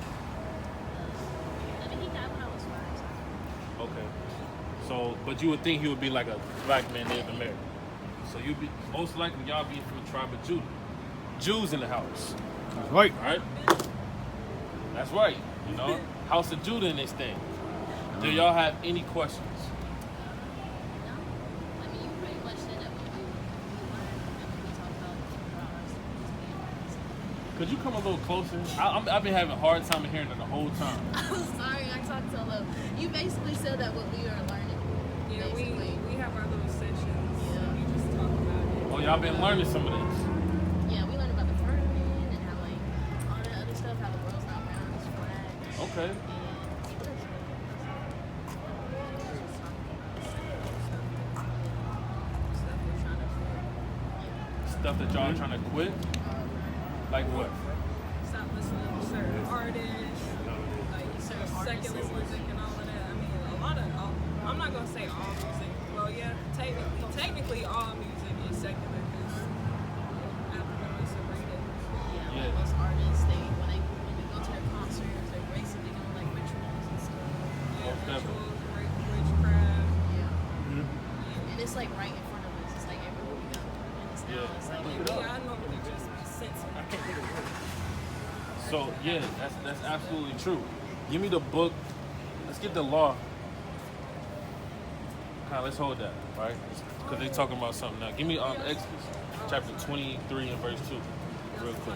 I think he died when I was 5. Okay. So, but you would think he would be like a black man, Native American. So you'd be, most likely y'all be from the tribe of Judah. Jews in the house. That's right. All right? That's right. You know, House of Judah in this thing. Do y'all have any questions? No? I mean, you pretty much said that when we learned and we talked about ourselves. Could you come a little closer? I've been having a hard time hearing it the whole time. I'm sorry, I talked so low. You basically said that what we are learning. Yeah, basically. we have our little sessions. Yeah. We just talk about it. Oh, y'all been learning some of this. Yeah, we learned about the firmament and how, like, all that other stuff, how the world's not round, it's flat. Okay. And what else? Stuff we're trying to yeah. Stuff that y'all trying to quit? Like what? Stop listening to certain artists, like Certain secular artists. music and all of that. I mean, a lot of, I'm not gonna say all music. Well, yeah, technically all music is secular because Africans are rated. Yeah, Yeah. like most artists, when you go to their concerts, they're basically doing like rituals and stuff. Yeah, Most definitely. rituals, witchcraft. Yeah. And it's like right in front of us. It's like everywhere we go. And it's now, Yeah. it's like, Look it up. Yeah, I normally just be sensitive. So yeah, that's absolutely true. Give me the book. Let's get the law. Let's hold that, right? Because they're talking about something now. Give me Exodus chapter 23 and verse 2, real quick.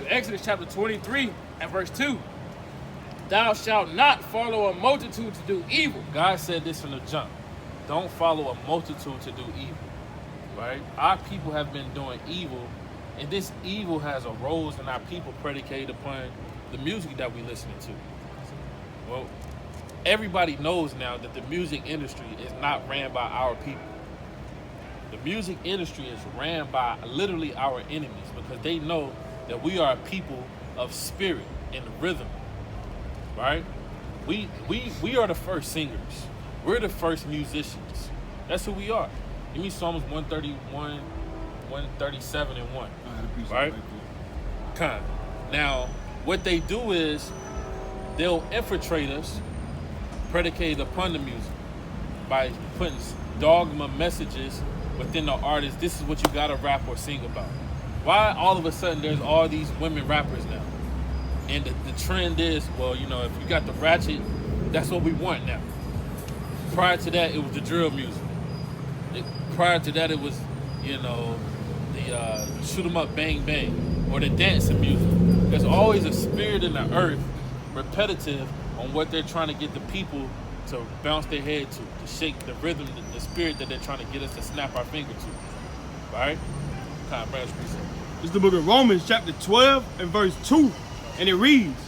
Exodus chapter 23 and verse 2. Thou shalt not follow a multitude to do evil. God said this from the jump. Don't follow a multitude to do evil, right? Our people have been doing evil, and this evil has arose in our people predicated upon the music that we listen to. Well, everybody knows now that the music industry is not ran by our people. The music industry is ran by literally our enemies because they know that we are a people of spirit and rhythm, right? We are the first singers. We're the first musicians. That's who we are. Give me Psalms 131, 137 and 1. Right? Kind. Now, what they do is they'll infiltrate us predicated upon the music by putting dogma messages within the artist. This is what you gotta rap or sing about. Why all of a sudden there's all these women rappers now? And the trend is, well, you know, if you got the ratchet, that's what we want now. Prior to that, it was the drill music. Prior to that, it was, you know, the shoot 'em up, bang bang, or the dancing music. There's always a spirit in the earth, repetitive on what they're trying to get the people to bounce their head to shake the rhythm, the spirit that they're trying to get us to snap our finger to. Right? Kind of branch reset. It's the book of Romans chapter 12 and verse 2. And it reads,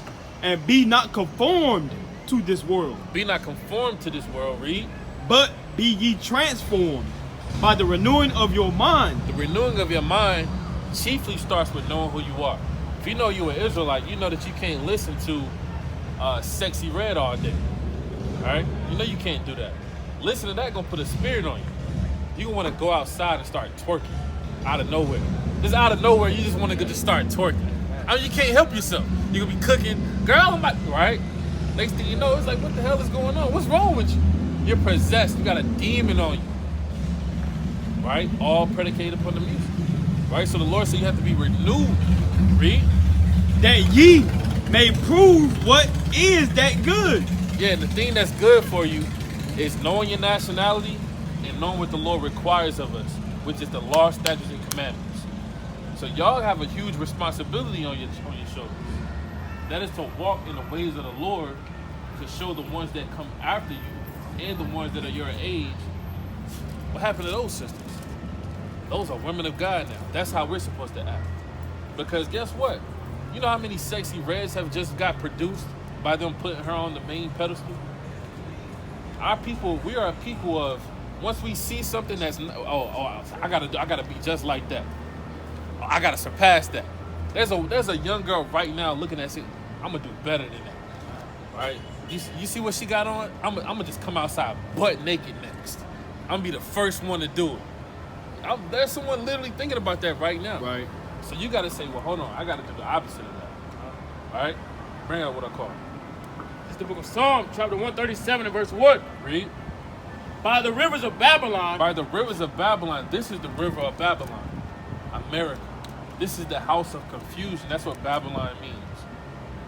and be not conformed to this world, Be not conformed to this world, read. but be ye transformed by the renewing of your mind. The renewing of your mind chiefly starts with knowing who you are. If you know you're an Israelite, you know that you can't listen to Sexy Red all day. All right? You know you can't do that. Listen to that gonna put a spirit on you. You gonna want to go outside and start twerking out of nowhere. Just out of nowhere, you just want to just start twerking. I mean, you can't help yourself. You gonna be cooking, girl, I'm about, right? Next thing you know, it's like, what the hell is going on? What's wrong with you? You're possessed. You got a demon on you, right? All predicated upon the music, right? So the Lord said you have to be renewed. Read. That ye may prove what is that good. Yeah, and the thing that's good for you is knowing your nationality and knowing what the Lord requires of us, which is the law, statutes, and commandments. So y'all have a huge responsibility on your shoulders. That is to walk in the ways of the Lord, to show the ones that come after you and the ones that are your age. What happened to those sisters? Those are women of God now. That's how we're supposed to act. Because guess what? You know how many sexy reds have just got produced by them putting her on the main pedestal? Our people, we are a people of, once we see something that's, I gotta be just like that. I gotta surpass that. There's a young girl right now looking at it. I'm gonna do better than that, right? You see what she got on? I'm gonna just come outside butt naked next. I'm gonna be the first one to do it. There's someone literally thinking about that right now. Right. So you gotta say, well, hold on, I gotta do the opposite of that. All right? Bring out what I call. It's the book of Psalm, chapter 137 and verse 1. Read. By the rivers of Babylon. By the rivers of Babylon. This is the river of Babylon, America. This is the house of confusion. That's what Babylon means.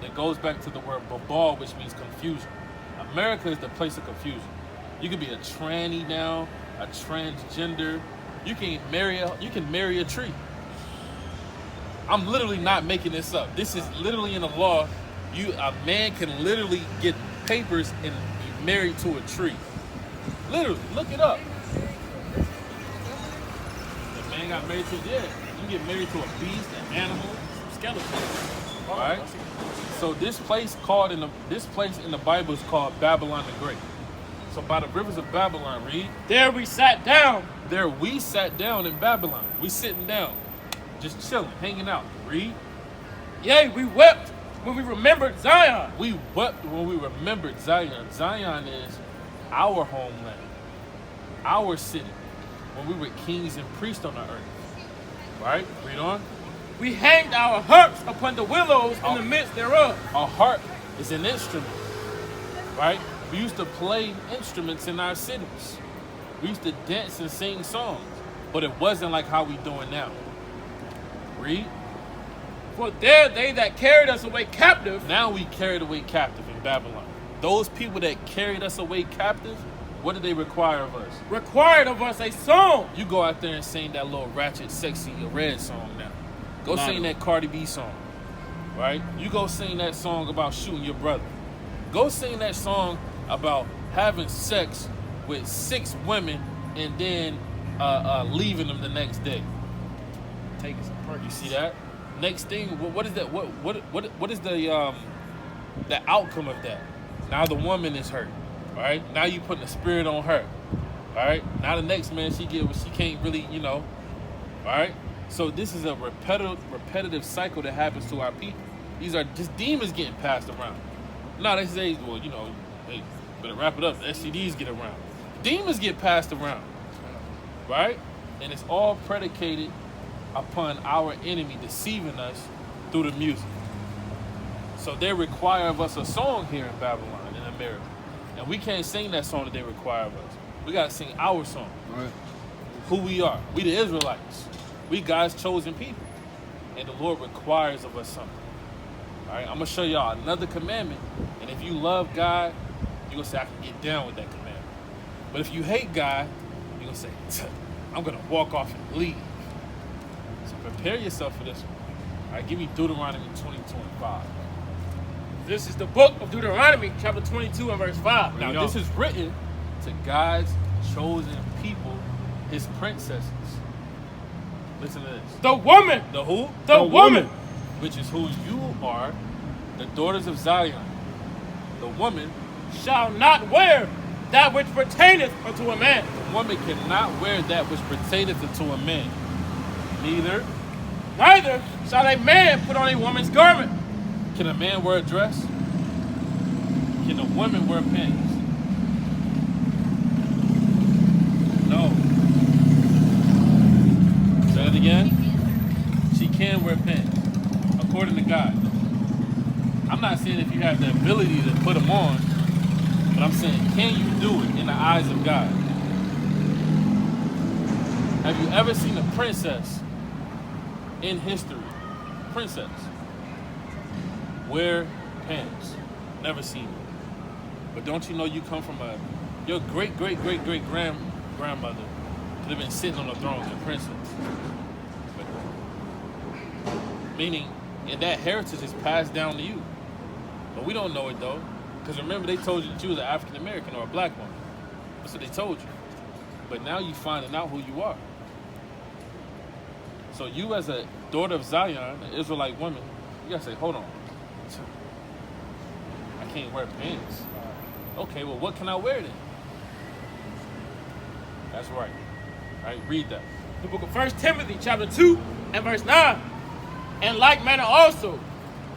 It goes back to the word babal, which means confusion. America is the place of confusion. You can be a tranny now, a transgender. You can marry a tree. I'm literally not making this up. This is literally in the law. A man can literally get papers and be married to a tree. Literally, look it up. The man got married to, yeah. You get married to a beast, an animal, some skeleton. All right. So this place in the Bible is called Babylon the Great. So by the rivers of Babylon, read. There we sat down. There we sat down in Babylon. We sitting down, just chilling, hanging out. Read. Yea, we wept when we remembered Zion. We wept when we remembered Zion. Zion is our homeland, our city, when we were kings and priests on the earth. Right? Read on. We hanged our harps upon the willows in the midst thereof. A harp is an instrument, right? We used to play instruments in our cities. We used to dance and sing songs, but it wasn't like how we doing now. Read. For there they that carried us away captive. Now we carried away captive in Babylon. Those people that carried us away captive, what did they require of us? Required of us a song. You go out there and sing that little ratchet, sexy, red song now. Go sing that Cardi B song, right? You go sing that song about shooting your brother. Go sing that song about having sex with 6 women and then leaving them the next day. Taking some perks. You see that? Next thing, what is that? What is the outcome of that? Now the woman is hurt, right? Now you putting a spirit on her, all right? Now the next man she can't really, all right? So this is a repetitive cycle that happens to our people. These are just demons getting passed around. Now they say, well, hey, better wrap it up. The STDs get around. Demons get passed around, right? And it's all predicated upon our enemy deceiving us through the music. So they require of us a song here in Babylon, in America. And we can't sing that song that they require of us. We got to sing our song. Right. Who we are. We the Israelites. We God's chosen people. And the Lord requires of us something. All right, I'm going to show y'all another commandment. And if you love God, you're going to say, I can get down with that commandment. But if you hate God, you're going to say, I'm going to walk off and leave. So prepare yourself for this one. All right, give me Deuteronomy 20:25. This is the book of Deuteronomy, chapter 22 and verse 5. Now, this is written to God's chosen people, his princesses. Listen to this. The woman. The who? The woman. Which is who you are, the daughters of Zion. The woman shall not wear that which pertaineth unto a man. The woman cannot wear that which pertaineth unto a man. Neither shall a man put on a woman's garment. Can a man wear a dress? Can a woman wear pants? No. Say it again. She can wear pants, according to God. I'm not saying if you have the ability to put them on, but I'm saying, can you do it in the eyes of God? Have you ever seen a princess in history, princess, wear pants? Never seen it. But don't you know you come from your great-great-great-great-grandmother could have been sitting on the throne as a princess. But, meaning, and that heritage is passed down to you. But we don't know it though. Because remember, they told you that you was an African American or a black woman. That's what they told you. But now you finding out who you are. So you as a daughter of Zion, an Israelite woman, you gotta say, hold on. I can't wear pants. Okay, well, what can I wear then? That's right. All right, read that. The book of 1 Timothy chapter 2 and verse 9. In like manner also,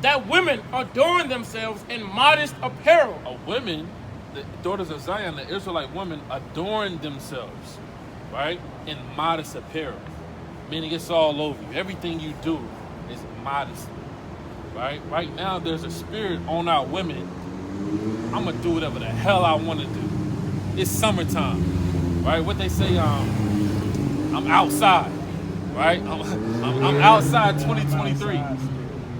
that women adorn themselves in modest apparel. Women, the daughters of Zion, the Israelite women, adorn themselves, right, in modest apparel. Meaning it's all over you. Everything you do is modest, right? Right now, there's a spirit on our women. I'm going to do whatever the hell I want to do. It's summertime, right? What they say, I'm outside, right? I'm outside 2023,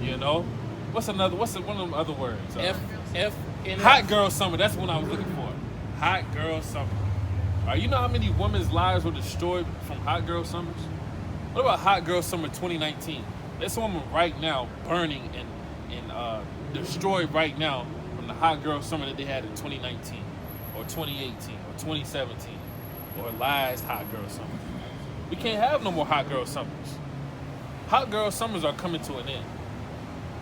you know? What's one of them other words? Hot girl summer, that's what I was looking for. Hot girl summer. All right, you know how many women's lives were destroyed from hot girl summers? What about hot girl summer 2019? There's a woman right now burning and destroyed right now from the hot girl summer that they had in 2019 or 2018 or 2017 or last hot girl summer. We can't have no more hot girl summers. Hot girl summers are coming to an end,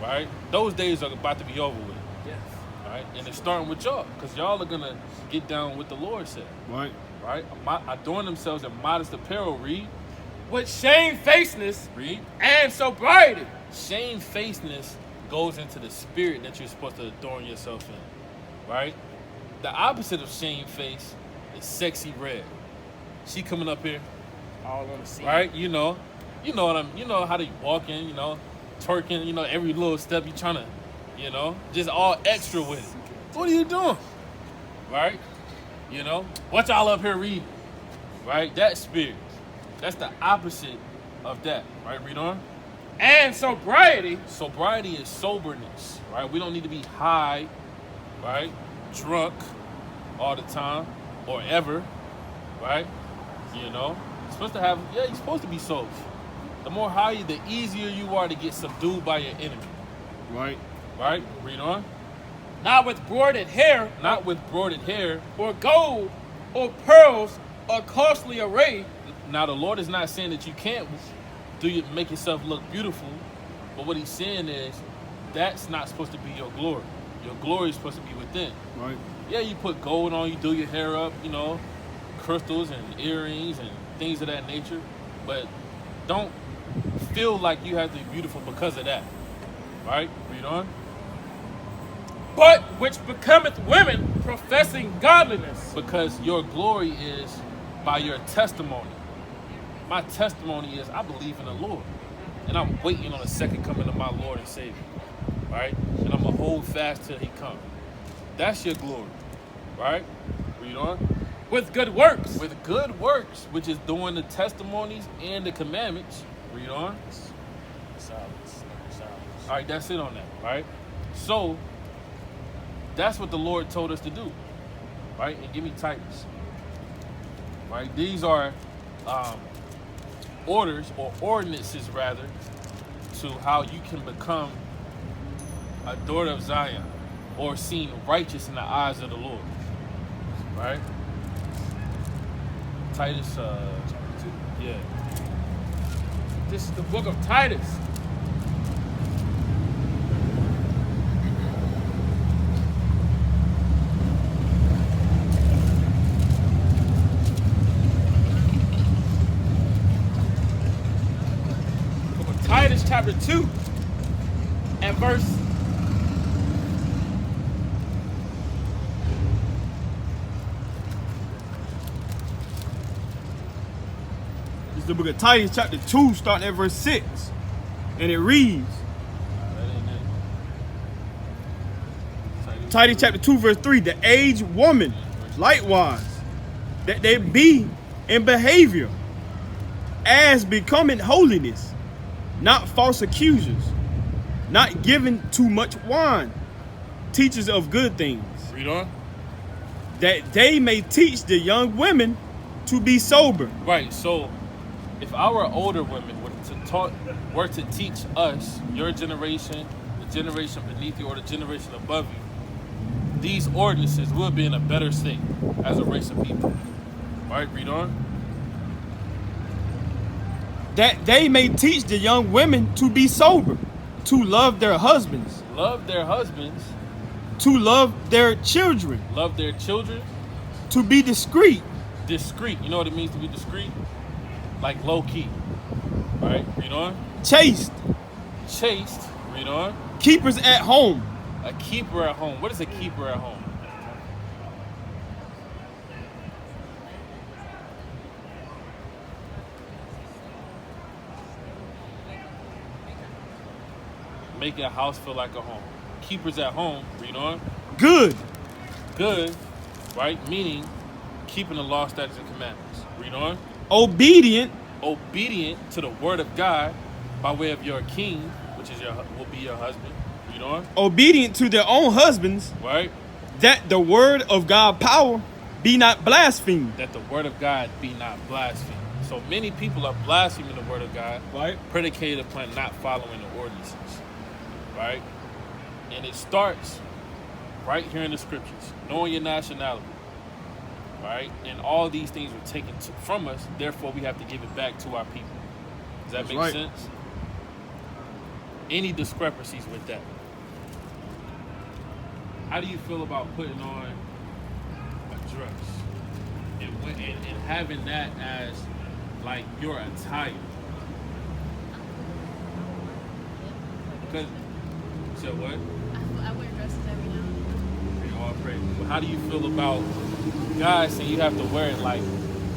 right? Those days are about to be over with. Yes. Right? And it's starting with y'all, because y'all are going to get down with the Lord said. Right. Right? Adorn themselves in modest apparel, read. With shamefacedness Read. and sobriety. Shamefacedness goes into the spirit that you're supposed to adorn yourself in, right? The opposite of shamefaced is sexy red. She coming up here, All on the scene. right? You know how they walking, twerking, every little step you trying to, just all extra with it. What are you doing, right? What y'all up here reading, right? That spirit, that's the opposite of that, right? Read on. And sobriety. Sobriety is soberness, right? We don't need to be high, right? Drunk all the time or ever, right? You're supposed to you're supposed to be sober. The more high, the easier you are to get subdued by your enemy. Right. Right? Read on. Not with broided hair. Not with broided hair. Or gold, or pearls, or costly array. Now, the Lord is not saying that you can't make yourself look beautiful, but what he's saying is that's not supposed to be your glory. Your glory is supposed to be within. Right. Yeah, you put gold on, you do your hair up, crystals and earrings and things of that nature, but don't feel like you have to be beautiful because of that. Right? Read on. But which becometh women professing godliness. Because your glory is by your testimony. My testimony is I believe in the Lord. And I'm waiting on the second coming of my Lord and Savior. Right? And I'm going to hold fast till he comes. That's your glory. Right? Read on. With good works. With good works, which is doing the testimonies and the commandments. Read on. Silence. All right, that's it on that. Right? So, that's what the Lord told us to do. Right? And give me Titus. Right? These are orders or ordinances, rather, to how you can become a daughter of Zion or seen righteous in the eyes of the Lord. Right? Titus, chapter 2. Yeah. This is the book of Titus. Book of Titus chapter 2 and verse 1. This is the book of Titus, chapter 2, starting at verse 6. And it reads, Titus chapter 2, verse 3, the aged woman, likewise, that they be in behavior as becoming holiness, not false accusers, not giving too much wine, teachers of good things, Read on. that they may teach the young women to be sober. Right. So, if our older women were to teach us, your generation, the generation beneath you, or the generation above you, these ordinances will be in a better state as a race of people. All right. Read on. That they may teach the young women to be sober, to love their husbands, Love their husbands. to love their children, Love their children. to be discreet, Discreet. You know what it means to be discreet? Like low key. All right. Read on. chaste, Chaste. Read on. keepers at home, A keeper at home. What is a keeper at home? Make a house feel like a home. Keepers at home. Read on. good, Good. Right? Meaning keeping the law, statutes, and commandments. Read on. obedient, Obedient to the word of God by way of your king, which is will be your husband. Read on. obedient to their own husbands, Right? that the word of God power be not blasphemed. That the word of God be not blasphemed. So many people are blaspheming the word of God, Right. predicated upon not following the ordinances. Right? And it starts right here in the scriptures, knowing your nationality. Right? And all these things were taken from us, therefore we have to give it back to our people. Does that That's make right. sense? Any discrepancies with that? How do you feel about putting on a dress and having that as like your attire? Because, so what? I wear dresses every now and then. All praise. But how do you feel about guys saying you have to wear it like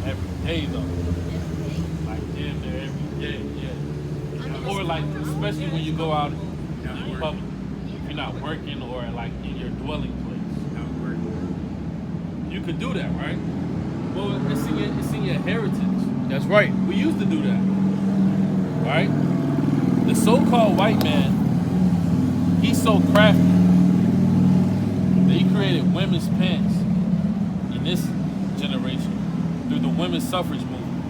every day though? Like damn near every day, yeah. Or like especially when you go out in public. If you're not working or like in your dwelling place. You could do that, right? Well, it's in your heritage. That's right. We used to do that. Right? The so-called white man, he's so crafty that he created women's pants in this generation through the women's suffrage movement.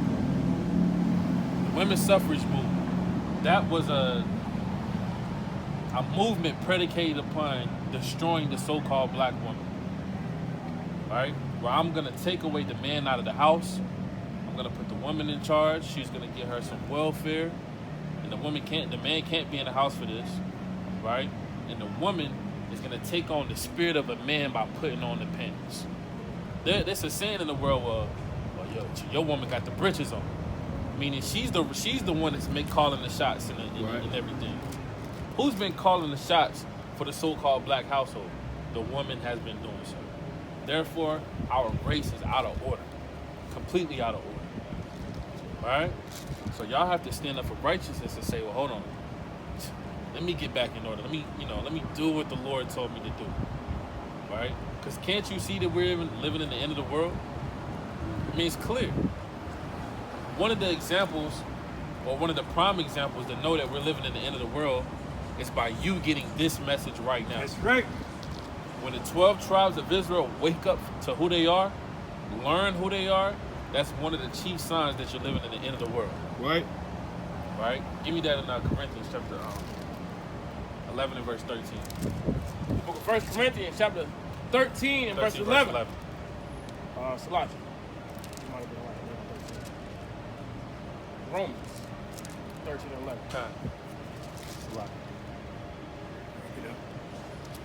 The women's suffrage movement, that was a movement predicated upon destroying the so-called black woman. Right? Where I'm gonna take away the man out of the house. I'm gonna put the woman in charge. She's gonna get her some welfare. And the man can't be in the house for this. Right? And the woman is gonna take on the spirit of a man by putting on the pants. There's a saying in the world, well, your woman got the britches on. Meaning she's the one that's calling the shots and everything. Who's been calling the shots for the so-called black household? The woman has been doing so. Therefore, our race is out of order. Completely out of order. Alright? So y'all have to stand up for righteousness and say, well, hold on. Let me get back in order. Let me do what the Lord told me to do. Right? Because can't you see that we're living in the end of the world? I mean, it's clear. One of the examples, or one of the prime examples to know that we're living in the end of the world is by you getting this message right now. That's right. When the 12 tribes of Israel wake up to who they are, learn who they are, that's one of the chief signs that you're living in the end of the world. Right. Right? Give me that in Corinthians chapter 11 and verse 13. The book of 1 Corinthians chapter 13 and verse 11. Salachi. Romans 13 and 11. Okay.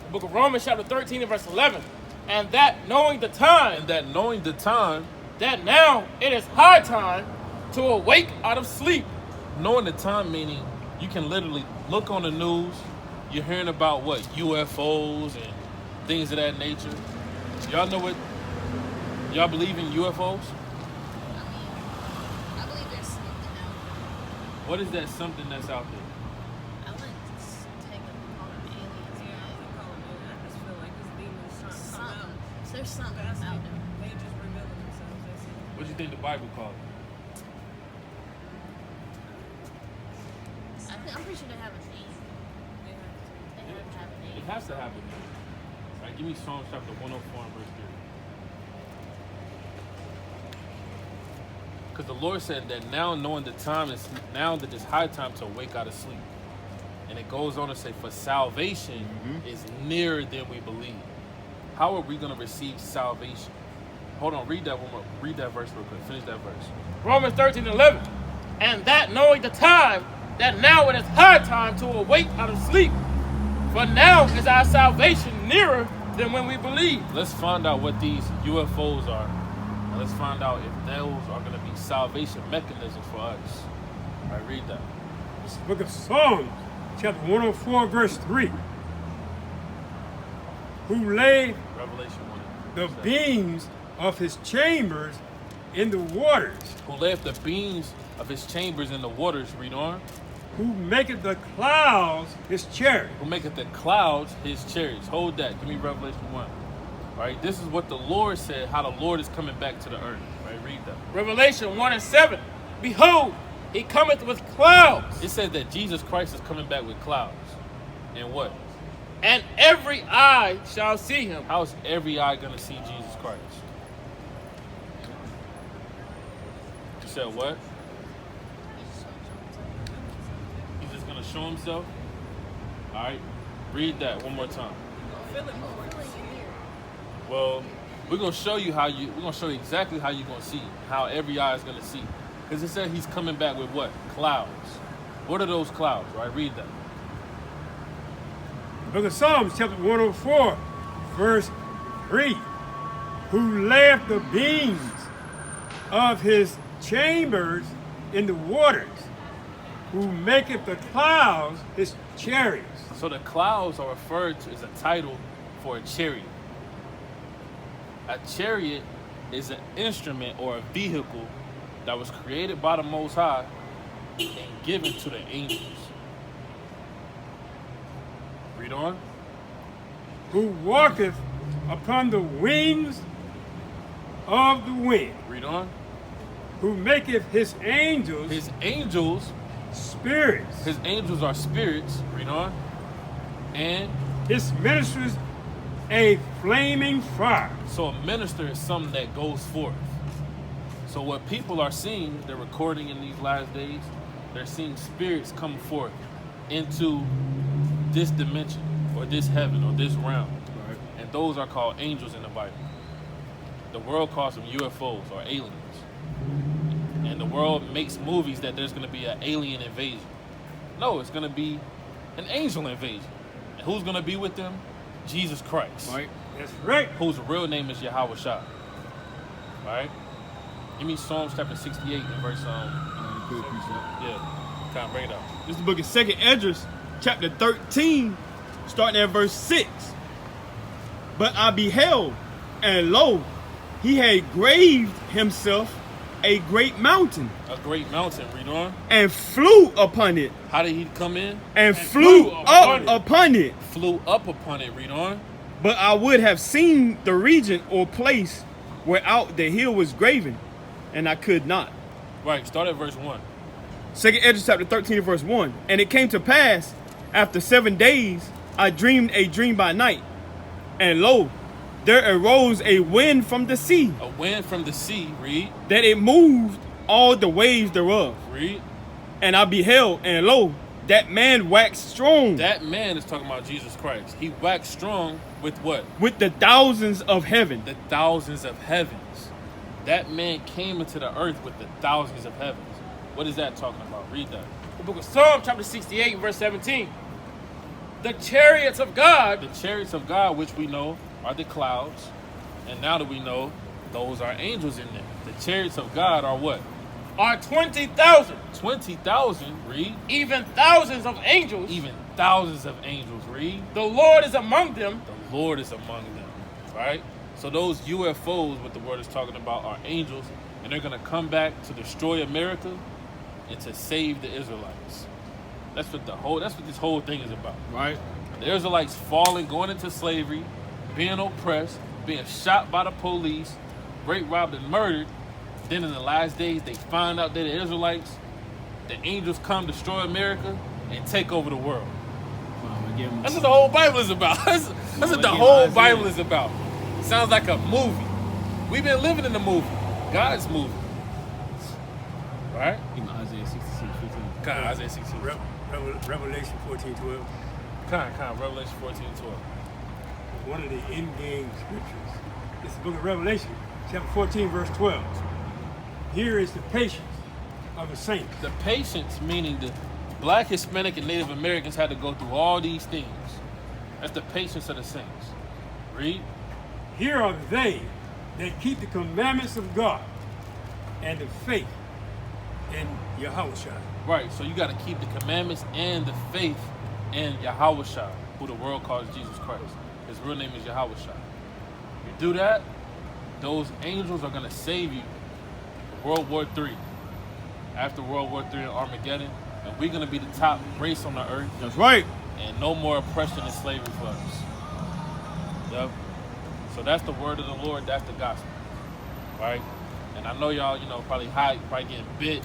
The book of Romans chapter 13 and verse 11. And that knowing the time, And that knowing the time, that now it is high time to awake out of sleep. knowing the time meaning you can literally look on the news, you're hearing about what, UFOs and things of that nature. Y'all know what, y'all believe in UFOs? I believe there's What is that something that's out there? I wouldn't just take them and call them aliens. Yeah, I but call them aliens. I just feel like it's demons trying to come something. out. There's something That's out it. there. They just revealing themselves. That's it. What do you think the Bible calls it? I'm pretty sure they have a name. They have to. They have to have a It name. has to happen. All right, give me Psalms chapter 104 and verse 3. Because the Lord said that now knowing the time is now that it's high time to wake out of sleep. And it goes on to say, for salvation is nearer than we believe. How are we going to receive salvation? Hold on, read that one more. Read that verse real quick. Finish that verse. Romans 13:11. And that knowing the time, that now it is high time to awake out of sleep. For now is our salvation nearer than when we believe. Let's find out what these UFOs are. And let's find out if those are going to be salvation mechanisms for us. All right, read that. It's the book of Psalms, chapter 104, verse 3. Who laid Revelation 1. the beams of his chambers in the waters, Who left the beams of his chambers in the waters, read on. who maketh the clouds his chariot. Who maketh the clouds his chariots. Hold that. Give me Revelation 1. All right, this is what the Lord said, how the Lord is coming back to the earth. All right, read that. Revelation 1:7. Behold, he cometh with clouds, It says that Jesus Christ is coming back with clouds. And what? and every eye shall see him. How is every eye going to see Jesus Christ? You said what? He's just going to show himself? All right, read that one more time. Feel it before you see it. Well, we're gonna show you exactly how you're gonna see it, how every eye is gonna see. Because it said he's coming back with what? Clouds. What are those clouds? Right? Read that. The book of Psalms, chapter 104, verse 3. Who laid the beams of his chambers in the waters, who maketh the clouds his chariots. So the clouds are referred to as a title for a chariot. A chariot is an instrument or a vehicle that was created by the Most High and given to the angels. Read on. Who walketh upon the wings of the wind, Read on. who maketh his angels His angels spirits, His angels are spirits, read on, and his ministers a flaming fire. so a minister is something that goes forth. So what people are seeing, they're recording in these last days, they're seeing spirits come forth into this dimension, or this heaven, or this realm. Right. And those are called angels in the Bible. The world calls them UFOs, or aliens. And the world makes movies that there's going to be an alien invasion. No, it's going to be an angel invasion. And who's going to be with them? Jesus Christ. Right. That's right. Whose real name is Yahweh Shah. Right? Give me Psalms chapter 68 and verse, yeah, kind of bring it up. This is the book of 2nd Esdras, chapter 13, starting at verse 6. But I beheld, and lo, he had graved himself a great mountain, A great mountain, read on. and flew upon it, How did he come in? and flew flew up upon it. Flew up upon it, read on. But I would have seen the region or place whereout the hill was graven, and I could not. Right, start at verse 1. 2nd Esdras chapter 13 verse 1. And it came to pass, after 7 days, I dreamed a dream by night. And lo, there arose a wind from the sea, A wind from the sea, read, that it moved all the waves thereof. read. And I beheld, and lo, that man waxed strong That man is talking about Jesus Christ. He waxed strong with what? with the thousands of heaven. The thousands of heavens. That man came into the earth with the thousands of heavens. What is that talking about? Read that. The book of Psalm, chapter 68, verse 17. The chariots of God The chariots of God, which we know are the clouds, and now that we know, those are angels in there. The chariots of God are what? are 20,000, 20,000, read. even thousands of angels. Even thousands of angels, read. The Lord is among them. The Lord is among them, right? So those UFOs, what the word is talking about, are angels, and they're going to come back to destroy America and to save the Israelites. That's what this whole thing is about. Right. The Israelites falling, going into slavery, being oppressed, being shot by the police, raped, robbed, and murdered. Then in the last days, they find out they're the Israelites. The angels come, destroy America, and take over the world. That's what the whole Bible is about. That's what the whole Bible is about. Sounds like a movie. We've been living in the movie. God's movie. Right? Isaiah 66:15. Kind of Isaiah 16. Revelation 14:12. Kind of Revelation 14:12. One of the end-game scriptures. It's the book of Revelation, chapter 14, verse 12. Here is the patience of the saints. The patience, meaning the Black, Hispanic, and Native Americans had to go through all these things. That's the patience of the saints. Read. Here are they that keep the commandments of God and the faith in Yahushua. Right, so you got to keep the commandments and the faith in Yahushua, who the world calls Jesus Christ. His real name is Yahushua. You do that, those angels are going to save you. World War III. After World War III and Armageddon, and we're going to be the top race on the earth. That's right. And no more oppression and slavery for us. Yep. So that's the word of the Lord. That's the gospel. Right? And I know y'all, probably getting bit